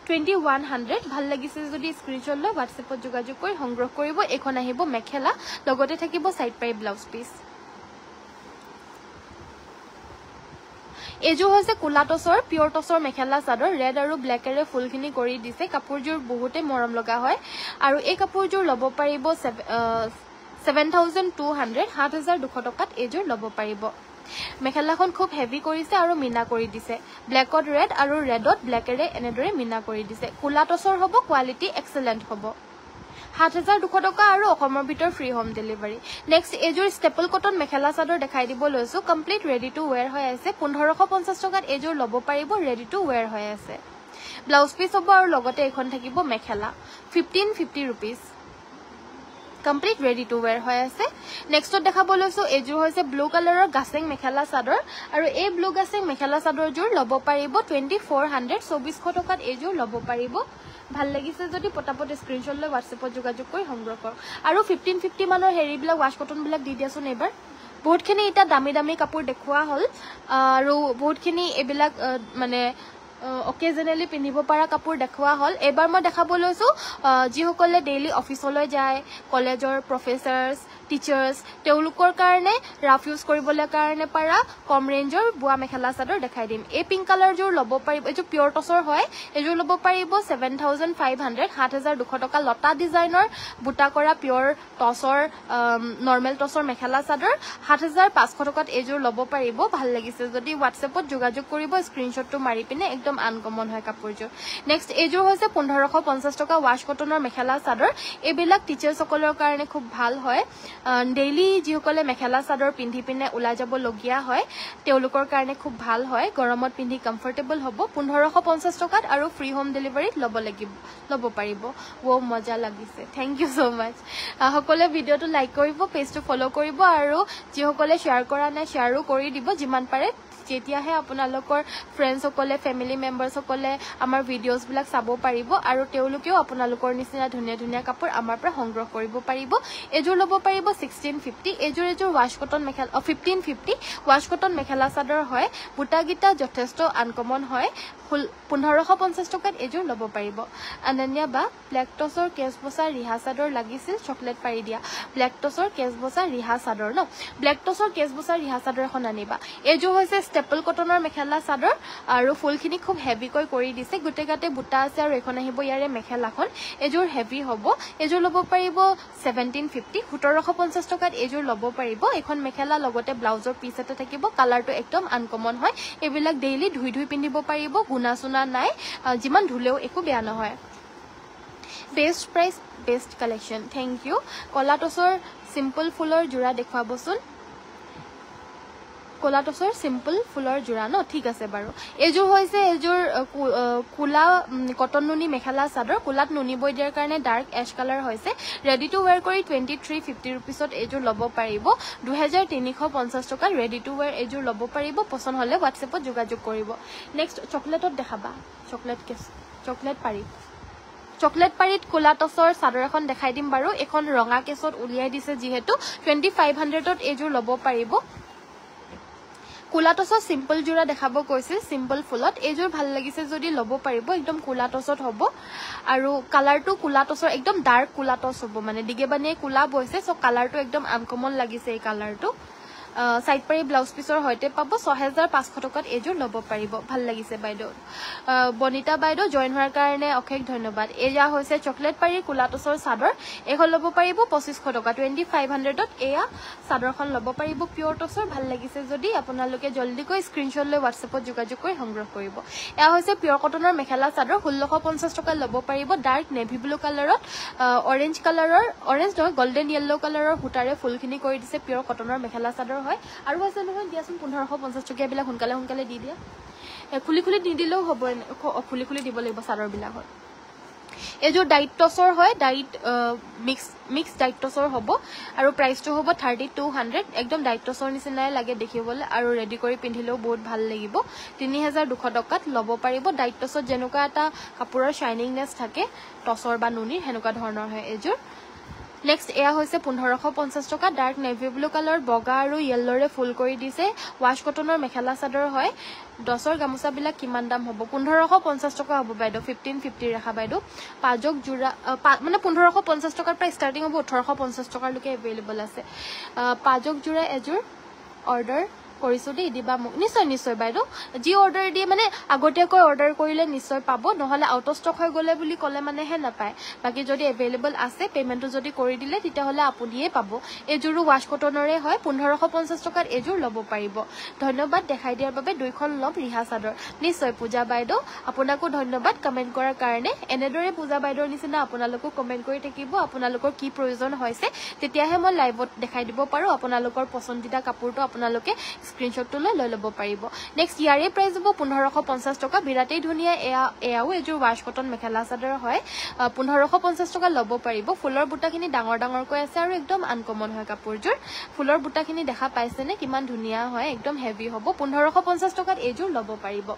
2100 ভাল লাগিছে যদি স্ক্ৰিনশ্বট লৈ হোৱাটসএপত যোগাযোগ কৰি সংগ্ৰহ কৰিব এখন আহিব মেখেলা লগতে থাকিব সাইড পাই ব্লাউজ পিস এযোৰ হৈছে কুলা টছৰ পিওৰ টছৰ মেখেলা চাদৰ ৰেড আৰু ব্ল্যাকেৰে ফুলখিনি কৰি দিছে কাপোৰযোৰ বহুতে মৰম লগা হয় আৰু এই কাপোৰযোৰ লব পাৰিব 7200 7200 টকাত এযোৰ লব পাৰিব মেখেলাখন খুব হেভি কৰিছে আৰু মিনা কৰি দিছে ব্ল্যাকত ৰেড আৰু ৰেডত ব্ল্যাকেৰে এনেদৰে মিনা কৰি দিছে কুলা টছৰ হ'ব কোৱালিটি এক্সেলেন্ট হ'ব 7200 টকা আৰু অসমৰ ভিতৰ ফ্ৰী হোম ডেলিভাৰী নেক্সট এযোৰ ষ্টেপল কটন মেখেলা চাদৰ দেখাই দিব লৈছো কমপ্লিট ৰেডি টু ওয়্যাৰ হৈ আছে 1550 টকাত এযোৰ লব পাৰিব ৰেডি টু ওয়্যাৰ হৈ আছে ব্লাউজ পিস হ'ব আৰু লগতে এখন থাকিব মেখেলা 1550 rupees complete ready to where হৈ আছে নেক্সটত দেখাব লৈছো এযোৰ হৈছে ব্লু কালাৰৰ গাছেং মেখেলা চাদৰ আৰু এই ব্লু গাছেং মেখেলা চাদৰযোৰ লব পাৰিব 2400 2400 টকাত এযোৰ লব পাৰিব ভাল লাগিছে যদি পটাপট স্ক্ৰিনশ্বট লৈ হোৱাটসএপত যোগাযোগ কৰি সংগ্ৰহ কৰ আৰু 1550 মানৰ হেৰিবিলাক ওয়াশ কটন বিলাক দি দিয়াছোন এবাৰ বহুতখিনি এটা দামি দামি কাপোৰ দেখুৱা হল আৰু বহুতখিনি এবিলাক মানে অকেজনেলি পিন্ধিব পাৰা কাপোৰ দেখুৱা হল এবাৰ মই দেখাব লৈছো যি সকলে ডেইলি অফিচলৈ যায় কলেজৰ প্ৰফেসৰস টিচাৰ্স তেওঁলোকৰ কাৰণে ৰাফ ইউজ কৰিবলৈ কাৰণে পাৰা কম ৰেঞ্জৰ বুৱা মেখেলা চাদৰ দেখাই দিম এই পিংক কালাৰ জোৰ লব পাৰিব এজো পিওৰ টছৰ হয় এজোৰ লব পাৰিব 7500 7200 টকা লতা ডিজাইনৰ বুটা কৰা পিওৰ টছৰ নৰমাল টছৰ মেখেলা চাদৰ 7500 টকাত এজোৰ লব পাৰিব ভাল লাগিছে যদি হোৱাটসএপত যোগাযোগ কৰিব স্ক্ৰিনশ্বটটো মাৰি পিনে একদম আনকমন হয় কাপোৰযোৰ নেক্সট এজোৰ হৈছে 1550 টকা ওয়াশ কটনৰ মেখেলা চাদৰ এবিলাক টিচাৰ্স সকলৰ কাৰণে খুব ভাল হয় ডেইলি যিসকলে মেখেলা চাদৰ পিন্ধি পিনে উলাই যাব লগিয়া হয় তেওঁলোকৰ কাৰণে খুব ভাল হয় গৰমত পিন্ধি কমফৰ্টেবল হ'ব 1550 টকাত আৰু ফ্ৰী হোম ডেলিভাৰীত লব পাৰিব ও মজা লাগিছে থ্যাংক ইউ সো মাচ সকলে ভিডিওটো লাইক কৰিব পেজটো ফলো কৰিব আৰু যিসকলে শেয়াৰ কৰা নাই শেয়াৰো কৰি দিব যিমান পাৰে যেতিয়াহে আপোনালোকৰ ফ্ৰেন্ডছ সকলে ফ্যামিলি মেম্বাৰছ সকলে আমাৰ ভিডিওছ বিলাক চাব পাৰিব আৰু তেওঁলোকেও আপোনালোকৰ নিচিনা ধুনীয়া ধুনীয়া কাপোৰ আমাৰ পৰা সংগ্ৰহ কৰিব পাৰিব এযোৰ লব পাৰিব 1650 এযোৰ ওয়াশ কটন মেখেলা 1550 ওয়াশ কটন মেখেলা চাদৰ হয় বুটা গিটা যথেষ্ট আনকমন হয় 1550 টকাত এযোৰ লব পাৰিব অনন্যা বা ব্ল্যাক টছৰ কেছবসা ৰিহা চাদৰ লাগিছিল চকলেট পাৰি দিয়া ব্ল্যাক টছৰ কেছবসা ৰিহা চাদৰ ন ব্ল্যাক টছৰ কেছবসা ৰিহা চাদৰ এখন আনিবা এযোৰ হৈছে ষ্টেপল কটনৰ মেখেলা চাদৰ আৰু ফুলখিনি খুব হেভি কৰি দিছে গুটেগাতে বুটা আছে আৰু এখন আহিব ইয়াৰে মেখেলাখন এযোৰ হেভি হ'ব এযোৰ লব পাৰিব 1750 1750 টকাত এযোৰ লব পাৰিব এখন মেখেলা লগতে ব্লাউজৰ পিস এটা থাকিব কালাৰটো একদম আনকমন হয় এবিলাক ডেইলি ধুই ধুই পিন্ধিব পাৰিব গুনা সুনা নাই যিমান ধুলেও একো বেয়া নহয় best price best collection thank you কলা টছৰ সিম্পল ফুলৰ জোৰা দেখুৱাবচোন কোলা টচৰ সিম্পল ফুলৰ জোৰা ন ঠিক আছে বাৰু এজোৰ হৈছে এজোৰ কোলা কটন নুনি মেখেলা চাদৰ কোলাত নুনি বৈ দিয়াৰ কাৰণে ডাৰ্ক এশ কালাৰ হৈছে ৰেডি টু ওয়্যাৰ কৰি 2350 रुपीसত এজোৰ ল'ব পাৰিব 2350 টকা ৰেডি টু ওয়্যাৰ এজোৰ ল'ব পাৰিব পছন্দ হলে WhatsAppত যোগাযোগ কৰিব নেক্সট চকলেটত দেখাবা চকলেট পাৰি চকলেট পাৰিত কোলা টচৰ চাদৰ এখন দেখাই দিম বাৰু এখন ৰঙা কেছত উলিয়াই দিছে যিহেতু 2500ত এজোৰ ল'ব পাৰিব কোলা টচৰ সিম্পল জোৰা দেখাব কৈছিল সিম্পল ফুলত এজোৰ ভাল লাগিছে যদি ল'ব পাৰিব একদম কোলা টচত হ'ব আৰু কালাৰটো কোলা টচৰ একদম ডাৰ্ক কোলা টচ হ'ব মানে দিগেবানিয়ে কোলা বৈছে সো কালাৰটো একদম আনকমন লাগিছে এই কালাৰটো সাইড পাৰি ব্লাউজ পিছৰ হয়তে পাব 6500 টকাত এজোৰ ল'ব পাৰিব ভাল লাগিছে বাইদেউ বনিতা বাইদেউ জয়েন হোৱাৰ কাৰণে অশেষ ধন্যবাদ এয়া হৈছে চকলেট পাৰি কোলা টচৰ চাদৰ এখন ল'ব পাৰিব 2500 টকা 2500ত এয়া চাদৰখন ল'ব পাৰিব পিওৰ টচৰ ভাল লাগিছে যদি আপোনালোকে জলদিকৈ স্ক্ৰিনশ্বট লৈ WhatsAppত যোগাযোগ কৰি সংগ্ৰহ কৰিব এয়া হৈছে পিওৰ কটনৰ মেখেলা চাদৰ 1650 টকা ল'ব পাৰিব ডাৰ্ক নেভি ব্লু কালাৰত অৰেঞ্জ নহয় গোল্ডেন ইয়েলো কালাৰৰ হুটাৰে ফুলখিনি কৰি দিছে পিওৰ কটনৰ মেখেলা চাদৰ হয় আৰু আছে নহয় দিয়াচোন 1550 টকা বিলাক সোনকালে দি দিয়া খুলি নিদিলেও হ'ব খুলি দিব লাগিব চাদৰ বিলাকৰ এজোৰ ডাইট টচৰ হয় ডাইট মিক্স ডাইট টচৰ হ'ব আৰু প্ৰাইসটো হ'ব 3200 একদম ডাইট টচৰ নিচিনাই লাগে দেখিবলৈ আৰু ৰেডি কৰি পিন্ধিলেও বহুত ভাল লাগিব 3200 টকাত ল'ব পাৰিব ডাইট টচত যেনেকুৱা এটা কাপোৰৰ শাইনিংনেছ থাকে টচৰ বা নুনিৰ হেনেকুৱা ধৰণৰ হয় এজোৰ নেক্সট এয়া হৈছে 1550 টকা ডাৰ্ক নেভি ব্লু কালাৰ বগা আৰু ইয়েলোৰে ফুল কৰি দিছে ওয়াশ কটনৰ মেখেলা চাদৰ হয় 10ৰ গামোচা বিলাক কিমান দাম হ'ব 1550 টকা হ'ব বাইদেউ 1550 ৰাখা বাইদেউ পাজক জোৰা মানে 1550 টকাৰ পৰা ষ্টাৰ্টিং হ'ব 1850 টকাৰ লৈকে अवेलेबल আছে পাজক জোৰা এজোৰ অৰ্ডাৰ কৰিছো দেই দিবা মোক নিশ্চয় বাইদেউ যি অৰ্ডাৰ দিয়ে মানে আগতীয়াকৈ অৰ্ডাৰ কৰিলে নিশ্চয় পাব নহলে আউট অফ ষ্টক হৈ গলে বুলি কলে মানে হে নাপায় বাকি যদি अवेलेबल আছে পেমেন্টটো যদি কৰি দিলে তেতিয়া হলে আপুনিয়ে পাব এজোৰো ওয়াশ কটনৰে হয় 1550 টকাৰ এজোৰ ল'ব পাৰিব ধন্যবাদ দেখাই দিয়াৰ বাবে দুইখন লম ৰিহা চাদৰ নিশ্চয় পূজা বাইদেউ আপোনাকো ধন্যবাদ কমেন্ট কৰাৰ কাৰণে এনেদৰে পূজা বাইদেউৰ নিচিনা আপোনালোকো কমেন্ট কৰি থাকিব আপোনালোকৰ কি প্ৰয়োজন হৈছে তেতিয়াহে মই লাইভত দেখাই দিব পাৰো আপোনালোকৰ পছন্দিতা কাপোৰটো আপোনালোকে স্ক্ৰিনশ্বটটো লৈ ল'ব পাৰিব নেক্সট ইয়াৰে প্ৰাইস হ'ব 1550 টকা বিৰাটেই ধুনিয়া এয়াও এজোৰ ওয়াশ কটন মেখেলা চাদৰ হয় 1550 টকা ল'ব পাৰিব ফুলৰ বুটাখিনি ডাঙৰকৈ আছে আৰু একদম আনকমন হয় কাপোৰজোৰ ফুলৰ বুটাখিনি দেখা পাইছেনে কিমান ধুনিয়া হয় একদম হেভি হ'ব 1550 টকাত এজোৰ ল'ব পাৰিব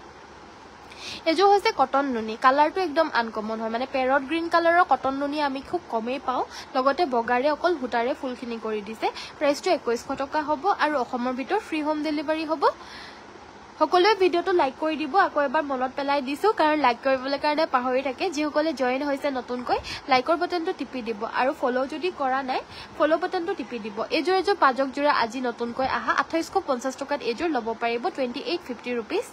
এজোৰ হৈছে কটন নুনি কালাৰটো একদম আনকমন হয় মানে পেৰট গ্ৰীন কালাৰৰ কটন নুনি আমি খুব কমেই পাওঁ লগতে বগাৰে অকল হুটাৰে ফুলখিনি কৰি দিছে প্ৰাইসটো 2100 টকা হ'ব আৰু অসমৰ ভিতৰ ফ্ৰী হোম ডেলিভাৰী হ'ব সকলোৱে ভিডিওটো লাইক কৰি দিব আকৌ এবাৰ মনত পেলাই দিছো কাৰণ লাইক কৰিবলৈ কাৰণে পাহৰি থাকে যিসকলে জয়েন হৈছে নতুনকৈ লাইকৰ বাটনটো টিপি দিব আৰু ফলো যদি কৰা নাই ফলো বাটনটো টিপি দিব এজোৰ পাজক জোৰা আজি নতুনকৈ আহা 2850 টকাত এজোৰ ল'ব পাৰিব 2850 रुपीस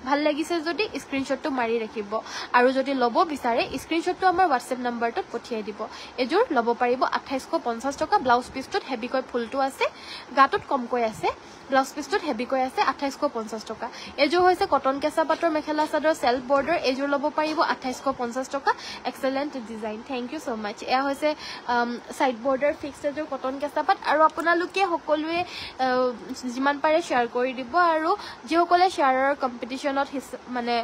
ভাল লাগিছে যদি স্ক্ৰিনশ্বটটো মাৰি ৰাখিব আৰু যদি ল'ব বিচাৰে স্ক্ৰিনশ্বটটো আমাৰ WhatsApp নম্বৰটোত পঠিয়াই দিব এজোৰ ল'ব পাৰিব 2850 টকা ব্লাউজ পিছটোত হেভিকৈ ফুলটো আছে গাটোত কমকৈ আছে ব্লাউজ পিছটোত হেভিকৈ আছে 2850 টকা এজোৰ হৈছে কটন কেঁচা পাটৰ মেখেলা চাদৰ সেলফ বৰ্ডাৰ এজোৰ ল'ব পাৰিব 2850 টকা excellent design thank you so much এয়া হৈছে সাইড বৰ্ডাৰ ফিক্সড এজোৰ কটন কেঁচা পাট আৰু আপোনালোকে সকলোৱে যিমান পাৰে শেয়াৰ কৰি দিব আৰু যিসকলে শেয়াৰৰ কম্পিটিশনত মানে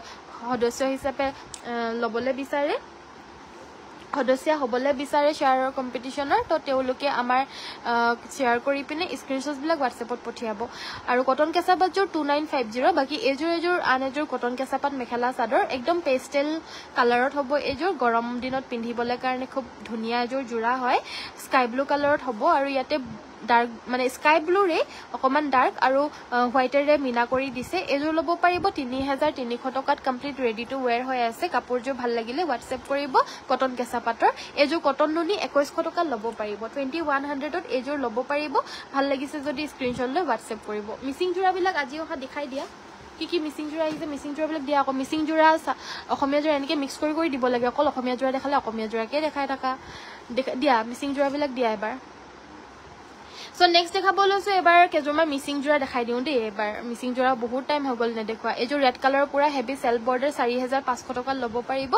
সদস্য হিচাপে ল'বলৈ বিচাৰে সদস্য হ'বলৈ বিচাৰে শেয়াৰৰ কম্পিটিশনৰ তো তেওঁলোকে আমাৰ শেয়াৰ কৰি পিনে স্ক্ৰিনশ্বট বিলাক WhatsAppত পঠিয়াব আৰু কটন কেঁচা পাটজোৰ 2950 বাকি এজোৰ আন এজোৰ কটন কেঁচা পাট মেখেলা চাদৰ একদম পেস্টেল কালাৰত হ'ব এজোৰ গৰম দিনত পিন্ধিবলৈ কাৰণে খুব ধুনিয়া এজোৰ জোৰা হয় স্কাই ব্লু কালাৰত হ'ব আৰু ইয়াতে ডাৰ্ক মানে স্কাই ব্লু ৰে অকমান ডাৰ্ক আৰু হোৱাইটেৰে মিনা কৰি দিছে এজোৰ ল'ব পাৰিব 3300 টকাত কমপ্লিট ৰেডি টু ওয়্যাৰ হৈ আছে কাপোৰজোৰ ভাল লাগিলে WhatsApp কৰিব কটন কেঁচা পাটৰ এজোৰ কটন নুনি 2100 টকা ল'ব পাৰিব 2100ত এজোৰ ল'ব পাৰিব ভাল লাগিছে যদি স্ক্ৰিনশ্বট লৈ WhatsApp কৰিব মিচিং জোৰা বিলাক আজি অহা দেখাই দিয়া কি মিচিং জোৰা আহিছে মিচিং জোৰা বিলাক দিয়া আকৌ মিচিং জোৰা অসমীয়া জোৰা এনেকে মিক্স কৰি দিব লাগে অকল অসমীয়া জোৰা দেখালে অসমীয়া জোৰাকে দেখাই থাকা দিয়া মিচিং জোৰা বিলাক দিয়া এবাৰ সো নেক্সট দেখাব লৈছো এবাৰ কেজোমা মিচিং জোৰা দেখাই দিও দেই এবাৰ মিচিং জোৰা বহুত টাইম হৈ গল নেদেখুৱা এজোৰ ৰেড কালাৰৰ পুৰা হেভি সেলফ বৰ্ডাৰ 4500 টকা ল'ব পাৰিব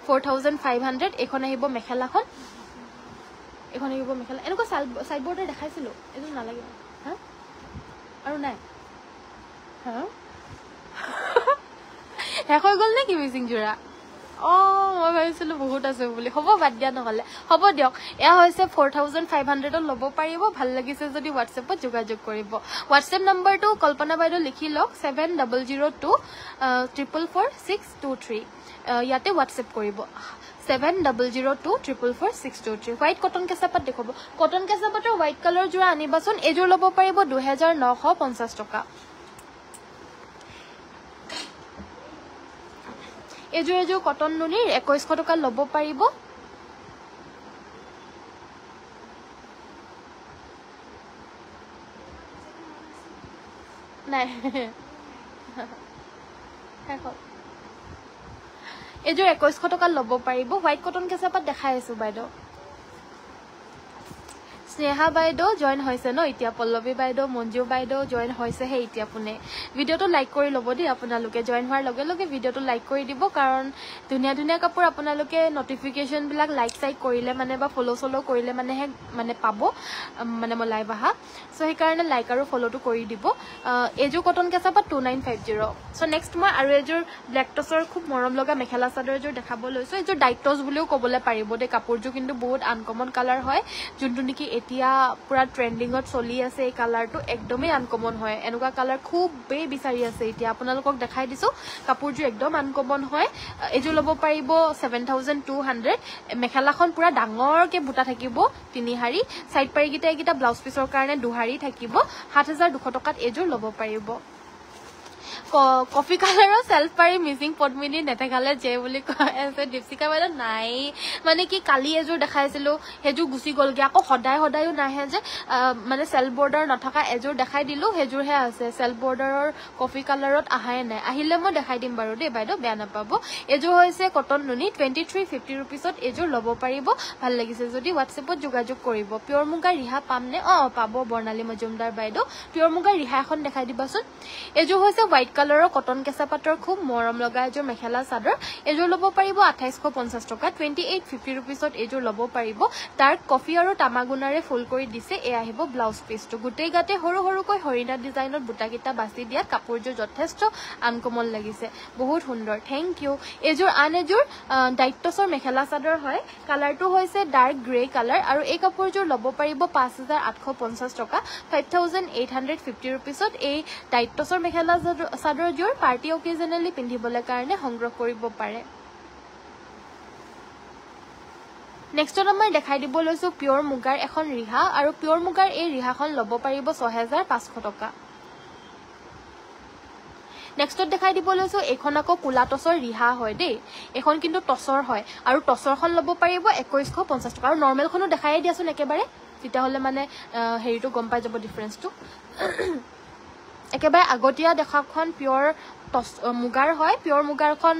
4500 এখন আহিব মেখেলাখন এনেকুৱা সাইড বৰ্ডাৰ দেখাইছিলো এজোৰ নালাগে হা আৰু নাই শেষ হৈ গ'ল নে কি মিচিং যোৰা মই ভাবিছিলো বহুত আছে বুলি হ'ব বাদ দিয়া নহ'লে হ'ব দিয়ক এয়া হৈছে 4500 ল'ব পাৰিব ভাল লাগিছে যদি হোৱাটছএপত যোগাযোগ কৰিব হোৱাটছএপ নম্বৰটো কল্পনা বাইদেউ লিখি লওক 7002444623 ইয়াতে হোৱাটছএপ কৰিব 7002444623 হোৱাইট কটন কেঁচাপাত দেখুৱাব কটন কেঁচাপাতৰ হোৱাইট কালাৰ যোৰা আনিবাচোন এযোৰ ল'ব পাৰিব 2950 টকা এযোৰ কটন নুনিৰ 2100 টকা ল'ব পাৰিব নাই এযোৰ 2100 টকা ল'ব পাৰিব হোৱাইট কটন কেঁচাপাত দেখাই আছো বাইদেউ স্নেহা বাইদেউ জয়েন হৈছে ন এতিয়া পল্লৱী বাইদেউ মঞ্জু বাইদেউ জয়েন হৈছেহে এতিয়া আপুনি ভিডিঅ'টো লাইক কৰি ল'ব দেই আপোনালোকে জয়েন হোৱাৰ লগে লগে ভিডিঅ'টো লাইক কৰি দিব কাৰণ ধুনীয়া ধুনীয়া কাপোৰ আপোনালোকে নটিফিকেশ্যন বিলাক লাইক চাইক কৰিলে মানে বা ফ'ল' চল' কৰিলে মানেহে মানে পাব মানে মই লাইভ আহা চ' সেইকাৰণে লাইক আৰু ফ'ল'টো কৰি দিব এযোৰ কটন কেঁচাপাত 2950 চ' নেক্সট মই আৰু এযোৰ ব্লেক টছৰ খুব মৰম লগা মেখেলা চাদৰ এযোৰ দেখাব লৈছো এযোৰ ডাইট টছ বুলিও ক'বলৈ পাৰিব দেই কাপোৰযোৰ কিন্তু বহুত আনকমন কালাৰ হয় যোনটো নেকি এতিয়া পুৰা ট্ৰেন্ডিঙত চলি আছে এই কালাৰটো একদমেই আনকমন হয় এনেকুৱা কালাৰ খুবেই বিচাৰি আছে এতিয়া আপোনালোকক দেখাই দিছো কাপোৰযোৰ একদম আনকমন হয় এযোৰ ল'ব পাৰিব 7200 মেখেলাখন পুৰা ডাঙৰকে বুটা থাকিব তিনিহাৰী সাইড পাৰিকেইটা এইকেইটা ব্লাউজ পিছৰ কাৰণে দুহাৰী থাকিব 7200 টকাত এযোৰ ল'ব পাৰিব কফি কালাৰৰ সেলফ পাৰি মিচিং পদ্মিনী নেটেকালে যে বুলি কয় আছে দীপশিকা বাইদেউ নাই মানে কি কালি এযোৰ দেখাইছিলো হেজু গুচি গলগে আকৌ সদায়ও নাহে যে মানে সেলফ বৰ্ডাৰ নথকা এযোৰ দেখাই দিলো হেজুৰহে আছে সেলফ বৰ্ডাৰৰ কফি কালাৰত আহাই নাই আহিলে মই দেখাই দিম বাৰু দেই বাইদেউ বেয়া নাপাব এযোৰ হৈছে কটন নুনি 2350 रुपीसত এযোৰ ল'ব পাৰিব ভাল লাগিছে যদি হোৱাটছএপত যোগাযোগ কৰিব পিয়ৰ মুগা ৰিহা পামনে পাব বৰ্ণালী মজুমদাৰ বাইদেউ পিয়ৰ মুগা ৰিহা এখন দেখাই দিবাচোন এযোৰ হৈছে হোৱাইট কালাৰৰ কটন কেঁচাপাতৰ খুব মৰম লগা এযোৰ মেখেলা চাদৰ এযোৰ ল'ব পাৰিব 2850 টকা 2850 रुपीसত এযোৰ ল'ব পাৰিব ডাৰ্ক কফি আৰু তামাগুনাৰে ফুল কৰি দিছে এ আহিব ব্লাউজ পিছটো গোটেই গাতে সৰু সৰুকৈ হৰিণা ডিজাইনত বুটাকিটা বাছি দিয়া কাপোৰযোৰ যথেষ্ট আনকমন লাগিছে বহুত সুন্দৰ থ্যাংক ইউ এযোৰ আন এযোৰ ডাইটছৰ মেখেলা চাদৰ হয় কালাৰটো হৈছে ডাৰ্ক গ্ৰে কালাৰ আৰু এই কাপোৰযোৰ ল'ব পাৰিব 5850 টকা 5850 रुपीसত এই ডাইটছৰ মেখেলা চাদৰযোৰ পাৰ্টি অকেজনেলি পিন্ধিবলৈ কাৰণে সংগ্ৰহ কৰিব পাৰে নেক্সটত মই দেখাই দিব লৈছো পিয়ৰ মুগাৰ এখন ৰিহা আৰু পিয়ৰ মুগাৰ এই ৰিহাখন ল'ব পাৰিব 6500 টকা নেক্সটত দেখাই দিব লৈছো এখন আকৌ কুলা টছৰ ৰিহা হয় দেই এখন কিন্তু টছৰ হয় আৰু টছৰখন ল'ব পাৰিব 2150 টকা আৰু নৰ্মেলখনো দেখাই দিয়াছোন একেবাৰে তেতিয়া হলে মানে হেৰিটো গম পাই যাব ডিফাৰেন্সটো একেবাৰে আগতিয়া দেখাখন পিয়ৰ মুগাৰ হয় পিয়ৰ মুগাৰখন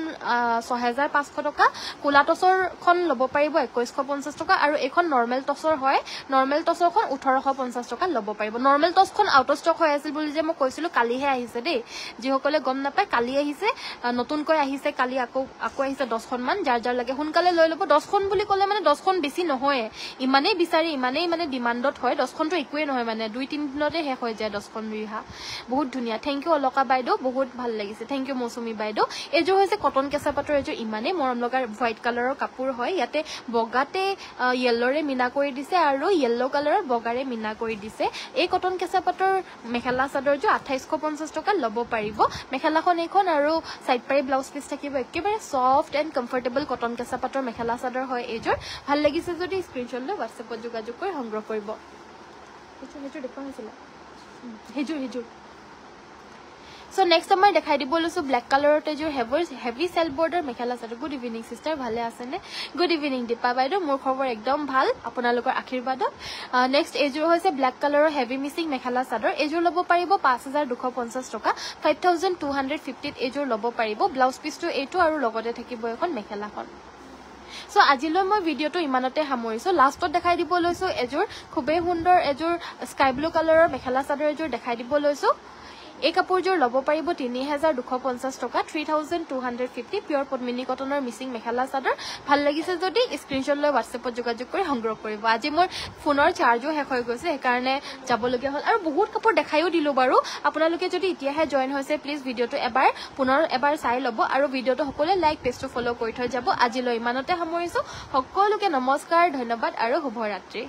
6500 টকা কুলা টছৰখন ল'ব পাৰিব 2150 টকা আৰু এখন নৰ্মেল টছৰ হয় নৰ্মেল টছৰখন 1850 টকা ল'ব পাৰিব নৰ্মেল টছখন আউট অফ ষ্টক হৈ আছিল বুলি যে মই কৈছিলো কালিহে আহিছে দেই যিসকলে গম নাপায় কালি আহিছে নতুনকৈ আহিছে কালি আকৌ আহিছে 10খন মান যাৰ যাৰ লাগে সোনকালে লৈ ল'ব 10খন বুলি ক'লে মানে 10খন বেছি নহয় ইমানেই বিচাৰি ইমানেই মানে ডিমাণ্ডত হয় 10খনটো একোৱে নহয় মানে 2-3 দিনতে শেষ হৈ যায় 10খন ৰিহা বহুত ধুনীয়া থ্যাংক ইউ অলকা বাইদেউ বহুত ভাল লাগিছে থ্যাংক ইউ মৌসুমী বাইদেউ এযোৰ হৈছে কটন কেঁচাপাতৰ এযোৰ ইমানেই মৰম লগা হোৱাইট কালাৰৰ কাপোৰ হয় ইয়াতে বগাতে য়েল্লোৰে মিনা কৰি দিছে আৰু য়েল্লো কালাৰৰ বগাৰে মিনা কৰি দিছে এই কটন কেঁচাপাতৰ মেখেলা চাদৰযোৰ 2850 টকা ল'ব পাৰিব মেখেলাখন এইখন আৰু সাইড পাৰি ব্লাউজ পিছ থাকিব একেবাৰে soft and comfortable cotton কেঁচাপাতৰ mekhela chador হয় এইযোৰ ভাল লাগিছে যদি স্ক্ৰীনশ্বট লৈ হোৱাটছএপত যোগাযোগ কৰি সংগ্ৰহ কৰিব হেজুৰ দেখুৱা হৈছিল হেজুৰ So next মই দেখাই দিব লৈছো ব্ল্যাক কালাৰৰ তেজুৰ heavy cell border mekhela chador good evening সিস্টাৰ ভালে আছেনে গুড ইভিনিং দীপা বাইদেউ মোৰ খবৰ একদম ভাল আপোনালোকৰ আশীৰ্বাদত নেক্সট এজুৰ হৈছে ব্ল্যাক কালাৰৰ হেভি মিচিং মেখেলা চাদৰ এজুৰ ল'ব পাৰিব 5250 টকা 5250 এজুৰ ল'ব পাৰিব ব্লাউজ পিছটো এইটো আৰু লগতে থাকিব এখন মেখেলাখন সো আজিলৈ মই ভিডিওটো ইমানতে সামৰিছো লাষ্টত দেখাই দিব লৈছো এজুৰ খুবেই সুন্দৰ এজুৰ স্কাই ব্লু কালাৰৰ মেখেলা চাদৰ এজুৰ দেখাই দিব লৈছো এই কাপোৰযোৰ ল'ব পাৰিব ৩,২৫০ টকা 3,250 পিয়ৰ পদ্মিনী কটনৰ মিচিং মেখেলা চাদৰ ভাল লাগিছে যদি স্ক্ৰীনশ্বট লৈ হোৱাটছএপত যোগাযোগ কৰি সংগ্ৰহ কৰিব আজি মোৰ ফোনৰ চাৰ্জো শেষ হৈ গৈছে সেইকাৰণে যাবলগীয়া হ'ল আৰু বহুত কাপোৰ দেখাইও দিলোঁ বাৰু আপোনালোকে যদি এতিয়াহে জইন হৈছে প্লিজ ভিডিঅ'টো পুনৰ এবাৰ চাই ল'ব আৰু ভিডিঅ'টো সকলোৱে লাইক পেজটো ফ'ল' কৰি থৈ যাব আজিলৈ ইমানতে সামৰিছোঁ সকলোকে নমস্কাৰ ধন্যবাদ আৰু শুভৰাত্ৰি